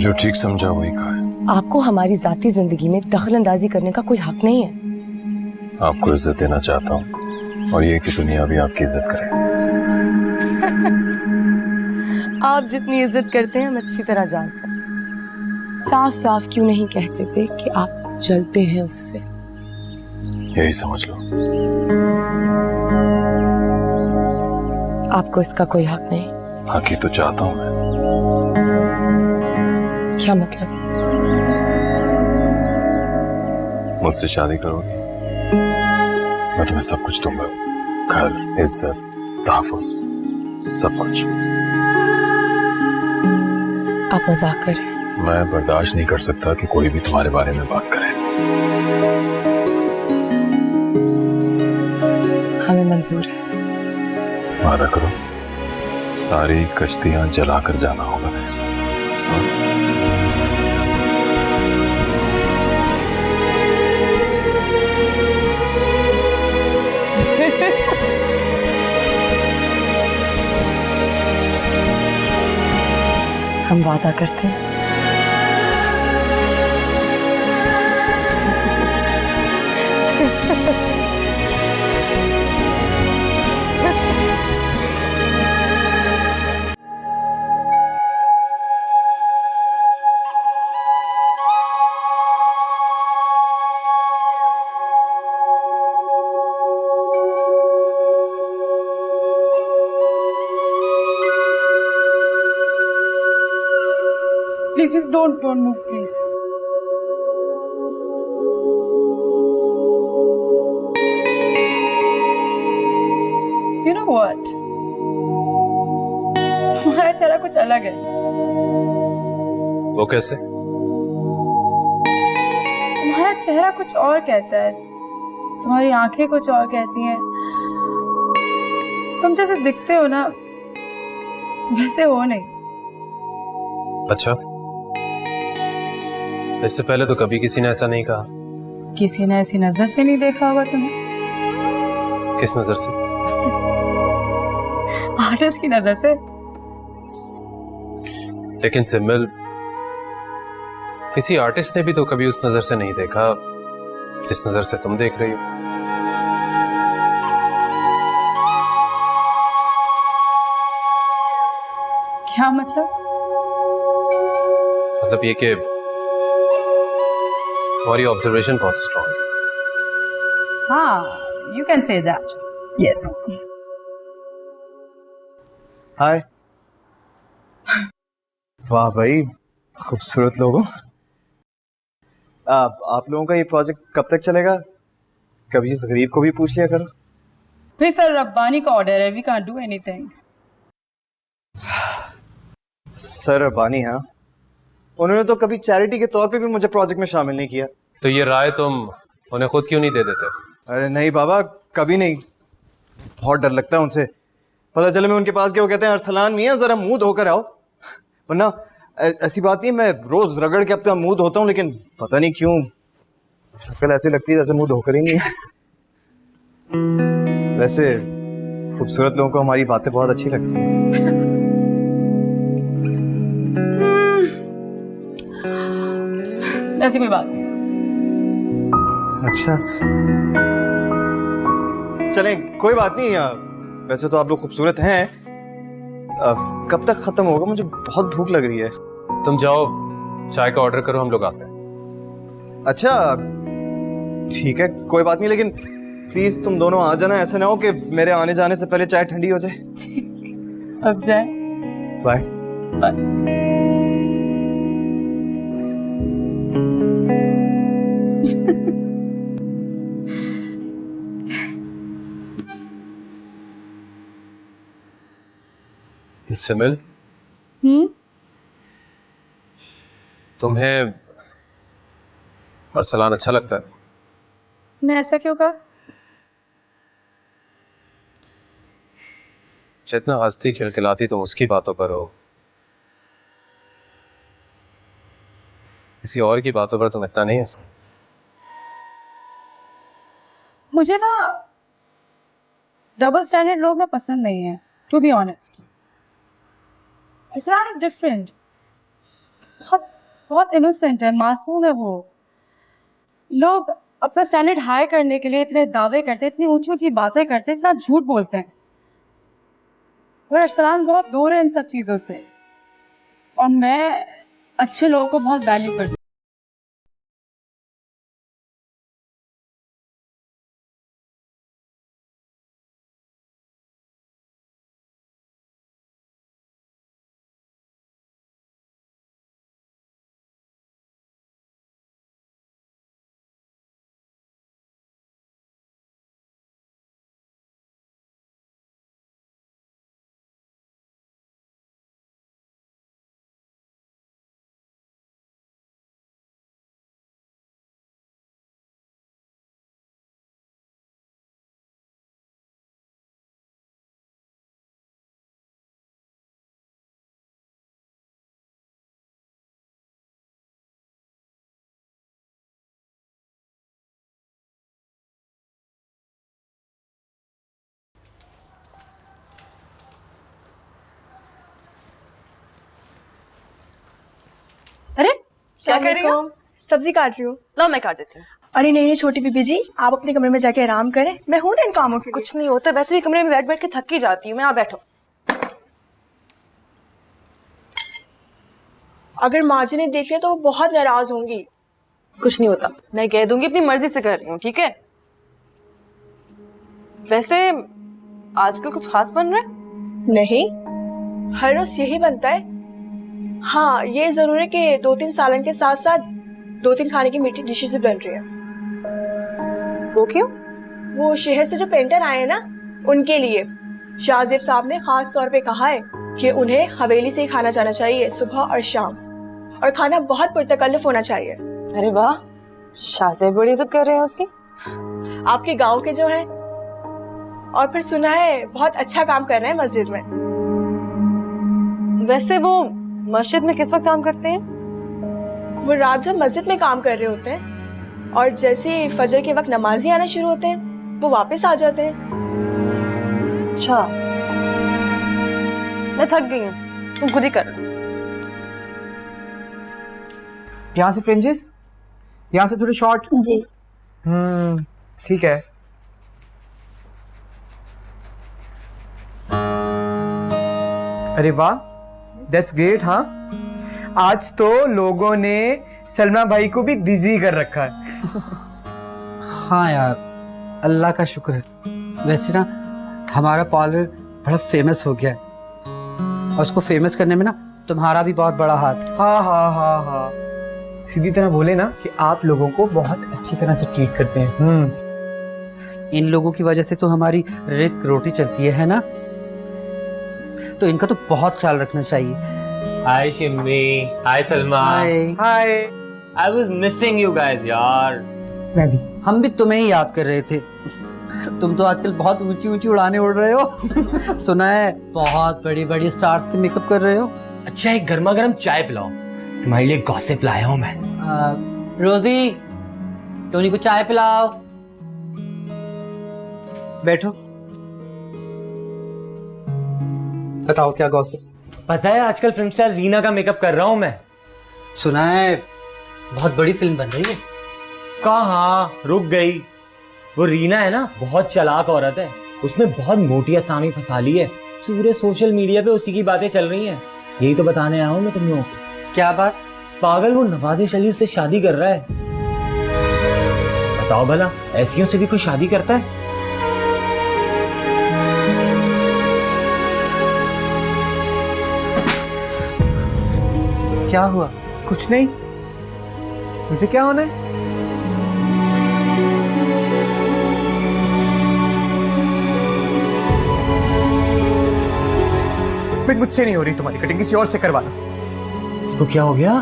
जो ठीक समझा वही कहा है।
आपको हमारी जाती जिंदगी में दखल अंदाजी करने का कोई हक नहीं है।
आपको इज्जत देना चाहता हूँ और ये कि दुनिया भी आपकी इज्जत करे।
आप जितनी इज्जत करते हैं हम अच्छी तरह जानते हैं। साफ साफ क्यों नहीं कहते थे कि आप जलते हैं उससे?
यही समझ लो।
आपको इसका कोई हक नहीं।
हक ही तो चाहता हूँ मैं।
क्या मतलब?
मुझसे शादी करोगी? मैं तुम्हें सब कुछ दूंगा, घर, इज्जत, तहफ्फुज़, सब कुछ।
आप मजाक कर रहे हैं?
मैं बर्दाश्त नहीं कर सकता कि कोई भी तुम्हारे बारे में बात करे।
हमें मंजूर है।
वादा करो, सारी कश्तियां जलाकर जाना होगा मेरे साथ।
हम वादा करते हैं।
Please don't move, please. You know what? तुम्हारा चेहरा कुछ अलग है।
वो कैसे?
तुम्हारा चेहरा कुछ और कहता है, तुम्हारी आंखें कुछ और कहती हैं। तुम जैसे दिखते हो ना, वैसे हो नहीं।
अच्छा, इससे पहले तो कभी किसी ने ऐसा नहीं कहा।
किसी ने ऐसी नजर से नहीं देखा होगा तुम्हें।
किस नजर से?
आर्टिस्ट की नजर से।
लेकिन सिमल, किसी आर्टिस्ट ने भी तो कभी उस नजर से नहीं देखा जिस नजर से तुम देख रही हो।
क्या मतलब?
मतलब ये कि तुम्हारी ऑब्जर्वेशन बहुत स्ट्रॉन्ग है।
हाँ, you can say that. Yes.
हाय। वाह भाई, खूबसूरत लोगों। आप लोगों का ये प्रोजेक्ट कब तक चलेगा? कभी इस गरीब को भी पूछ लिया करो।
भाई सर, रब्बानी का ऑर्डर है, we can't do anything.
Sir Rabbani, हाँ, उन्होंने तो कभी चैरिटी के तौर पे भी मुझे प्रोजेक्ट में शामिल नहीं किया।
तो ये राय तुम उन्हें खुद क्यों नहीं दे देते?
अरे नहीं बाबा, कभी नहीं। बहुत डर लगता है उनसे। पता चले मैं उनके पास गया, वो कहते हैं अरसलान मियां जरा मुंह धोकर आओ। वरना ऐसी बात नहीं, मैं रोज रगड़ के अपना मुंह धोता हूँ, लेकिन पता नहीं क्यों शक्ल ऐसी लगती है जैसे मुंह धोकर ही नहीं है। वैसे खूबसूरत लोगों को हमारी बातें बहुत अच्छी लगती हैं।
ऐसी कोई बात नहीं।
अच्छा, चलें, कोई बात नहीं। वैसे तो आप लोग खूबसूरत हैं। कब तक खत्म होगा? मुझे बहुत भूख लग रही है।
तुम जाओ, चाय का ऑर्डर करो, हम लोग आते हैं।
अच्छा ठीक है, कोई बात नहीं, लेकिन प्लीज तुम दोनों आ जाना। ऐसा ना हो कि मेरे आने जाने से पहले चाय ठंडी हो जाए।
अब जाए।
Bye
bye.
सिमिल, तुम्हें अरसलान अच्छा लगता है?
मैं ऐसा क्यों कहा?
जितना हंसती खिलखिलाती तुम उसकी बातों पर हो, किसी और की बातों पर तुम इतना नहीं हंसते।
मुझे ना डबल स्टैंडर्ड लोग ना पसंद नहीं है, to be honest. Arsalan is different, बहुत बहुत इनोसेंट है, मासूम है वो। लोग अपना स्टैंडर्ड हाई करने के लिए इतने दावे करते हैं, इतनी ऊंची ऊंची बातें करते हैं, इतना झूठ बोलते हैं, और अरसलान बहुत दूर है इन सब चीज़ों से। और मैं अच्छे लोगों को बहुत वैल्यू करती हूँ।
अरे क्या कर रही हो? सब्जी काट रही हूँ। लो मैं काट देती हूँ। अरे नहीं नहीं छोटी बीबी जी, आप अपने कमरे में जाके आराम करें, मैं हूँ ना इन कामों के। कुछ नहीं होता, वैसे भी कमरे में बैठ बैठ के थक ही जाती हूँ मैं। आप बैठो। अगर माँ जी ने देख लिया तो वो बहुत नाराज होंगी। कुछ नहीं होता, मैं कह दूंगी अपनी मर्जी से कर रही हूँ, ठीक है? वैसे आजकल कुछ खास बन रहा है? नहीं, हर रोज यही बनता है। हाँ ये जरूर है कि 2-3 सालन के साथ साथ 2-3 खाने की मीठी डिशेस भी बन रही हैं। वो क्यों? वो शहर से जो पेंटर आए हैं ना, उनके लिए शाहजेब साहब ने खास तौर पे कहा है कि उन्हें हवेली से ही खाना जाना चाहिए सुबह और शाम, और खाना बहुत पुरतकल्लुफ होना चाहिए। अरे वाह, शाहजेब बड़ी इज्जत कर रहे हैं उसकी। आपके गांव के जो हैं, और फिर सुना है बहुत अच्छा काम कर रहे हैं मस्जिद में। वैसे वो मस्जिद में किस वक्त काम करते हैं? वो रात भर मस्जिद में काम कर रहे होते हैं, और जैसे फजर के वक्त नमाजी आना शुरू होते हैं वो वापस आ जाते हैं। अच्छा, मैं थक गई हूँ, तुम खुद ही कर लो।
यहाँ से फ्रिंजेस, यहाँ से थोड़े शॉर्ट।
जी
ठीक है। अरे वाह, दैट्स ग्रेट। हाँ, आज तो लोगों ने सलमा भाई को भी बिजी कर रखा है।
हाँ यार, अल्लाह का शुक्र है। वैसे ना हमारा पार्लर बड़ा फेमस हो गया है, और उसको फेमस करने में ना तुम्हारा भी बहुत बड़ा हाथ।
हाँ हाँ हाँ हाँ, सीधी तरह बोले ना कि आप लोगों को बहुत अच्छी तरह से ट्रीट करते हैं।
इन लोगों की वजह से तो हमारी रिस्क रोटी चलती है ना, तो इनका तो बहुत ख्याल रखना चाहिए।
Hi Shimmi, hi Salma,
hi.
I was missing you guys यार।
मैं भी।
हम भी तुम्हें ही याद कर रहे थे। तुम तो आजकल बहुत ऊंची ऊंची उड़ाने उड़ रहे हो। सुना है बहुत बड़ी बड़ी स्टार्स के मेकअप कर रहे हो।
अच्छा, एक गर्मा गर्म चाय पिलाओ, तुम्हारे लिए गॉसिप लाया हूं मैं।
रोजी, टोनी को चाय पिलाओ। बैठो, बताओ क्या गॉसिप।
पता है आजकल फिल्म स्टार रीना का मेकअप कर रहा हूं मैं।
सुना है बहुत बड़ी फिल्म बन रही है।
कहाँ रुक गई। वो रीना है ना, बहुत चालाक औरत है, उसने बहुत मोटी असामी फंसा ली है। पूरे सोशल मीडिया पे उसी की बातें चल रही हैं। यही तो बताने आया हूं मैं तुम लोगों को।
क्या बात?
पागल, वो नवाजिश अली उससे शादी कर रहा है। बताओ भला, ऐसियों से भी कोई शादी करता है?
क्या हुआ?
कुछ नहीं, मुझे क्या होना है? फिर मुझसे नहीं हो रही तुम्हारी कटिंग, किसी और से करवाना।
इसको क्या हो गया?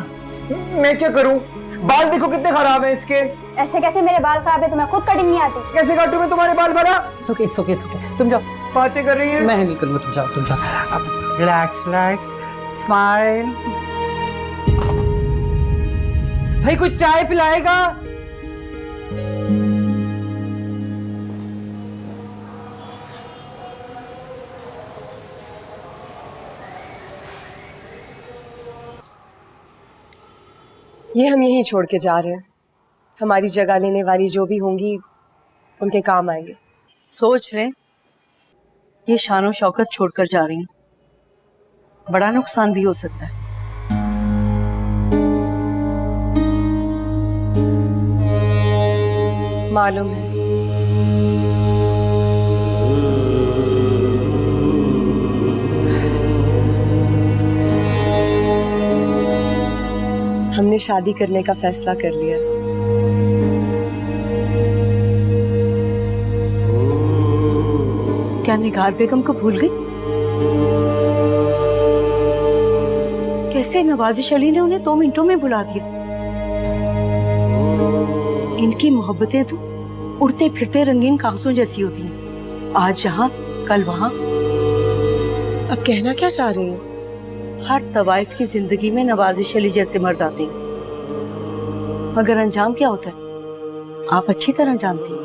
मैं क्या करूं? बाल देखो कितने खराब हैं इसके।
ऐसे कैसे मेरे बाल खराब है? तुम्हें खुद कटिंग नहीं आती?
कैसे काटूं मैं तुम्हारे बाल भला?
इट्स ओके तुम जाओ।
बातें कर रही है।
मैं हैंडल करूंगा, तुम जाओ। Relax relax, smile. भाई कुछ चाय पिलाएगा?
ये हम यहीं छोड़ के जा रहे हैं। हमारी जगह लेने वाली जो भी होंगी उनके काम आएंगे।
सोच रहे ये शानो शौकत छोड़कर जा रही हैं, बड़ा नुकसान भी हो सकता है।
मालूम है। हमने शादी करने का फैसला कर लिया।
क्या निगार बेगम को भूल गई? कैसे नवाजिश अली ने उन्हें 2 मिनटों में भुला दिया। इनकी मोहब्बतें तो उड़ते फिरते रंगीन कागजों जैसी होती हैं, आज यहाँ कल वहाँ।
अब कहना क्या चाह रही हो?
हर तवाइफ की जिंदगी में नवाजिश अली जैसे मर्द आते हैं, मगर अंजाम क्या होता है आप अच्छी तरह जानती हैं।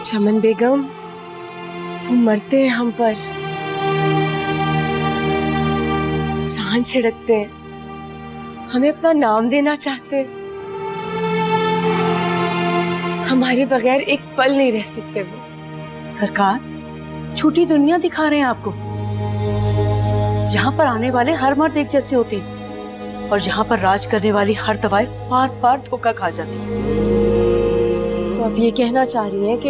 चमन बेगम, वो मरते हैं हम पर, जान छिड़कते हैं, हमें अपना नाम देना चाहते हैं। हमारे बगैर एक पल नहीं रह सकते वो।
सरकार छोटी दुनिया दिखा रहे हैं आपको। यहाँ पर आने वाले हर मर्द एक जैसे होते हैं और यहाँ पर राज करने वाली हर तवाइफ बार बार धोखा खा जाती है।
तो आप ये कहना चाह रही हैं कि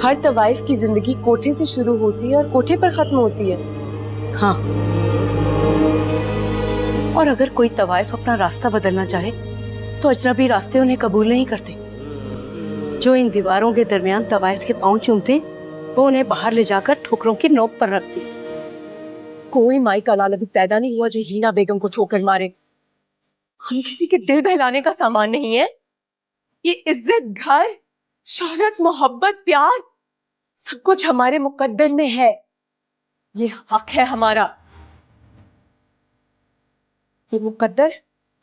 हर तवाइफ की जिंदगी कोठे से शुरू होती है और कोठे पर खत्म होती है?
हाँ, और अगर कोई तवाइफ अपना रास्ता बदलना चाहे तो अजनबी रास्ते उन्हें कबूल नहीं करते। जो इन दीवारों के दरमियान तवाइफ के पांव चूमते वो उन्हें बाहर ले जाकर ठोकरों की नोक पर रखती।
कोई माई का लाल अभी पैदा नहीं हुआ जो रीना बेगम को ठोकर मारे। हम किसी के दिल बहलाने का सामान नहीं है। ये इज्जत, घर, शोहरत, मोहब्बत, प्यार सब कुछ हमारे मुकद्दर में है। ये हक है हमारा। ये मुकद्दर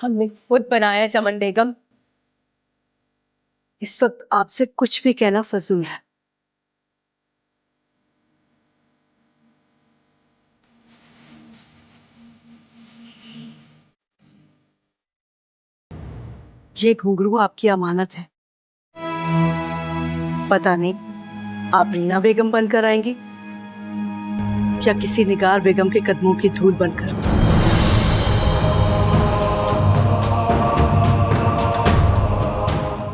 हमने खुद बनाया है चमन बेगम।
इस वक्त आपसे कुछ भी कहना फजूल है। ये घुंघरू आपकी अमानत है। पता नहीं आप रीना बेगम बनकर आएंगी या किसी निगार बेगम के कदमों की धूल बनकर।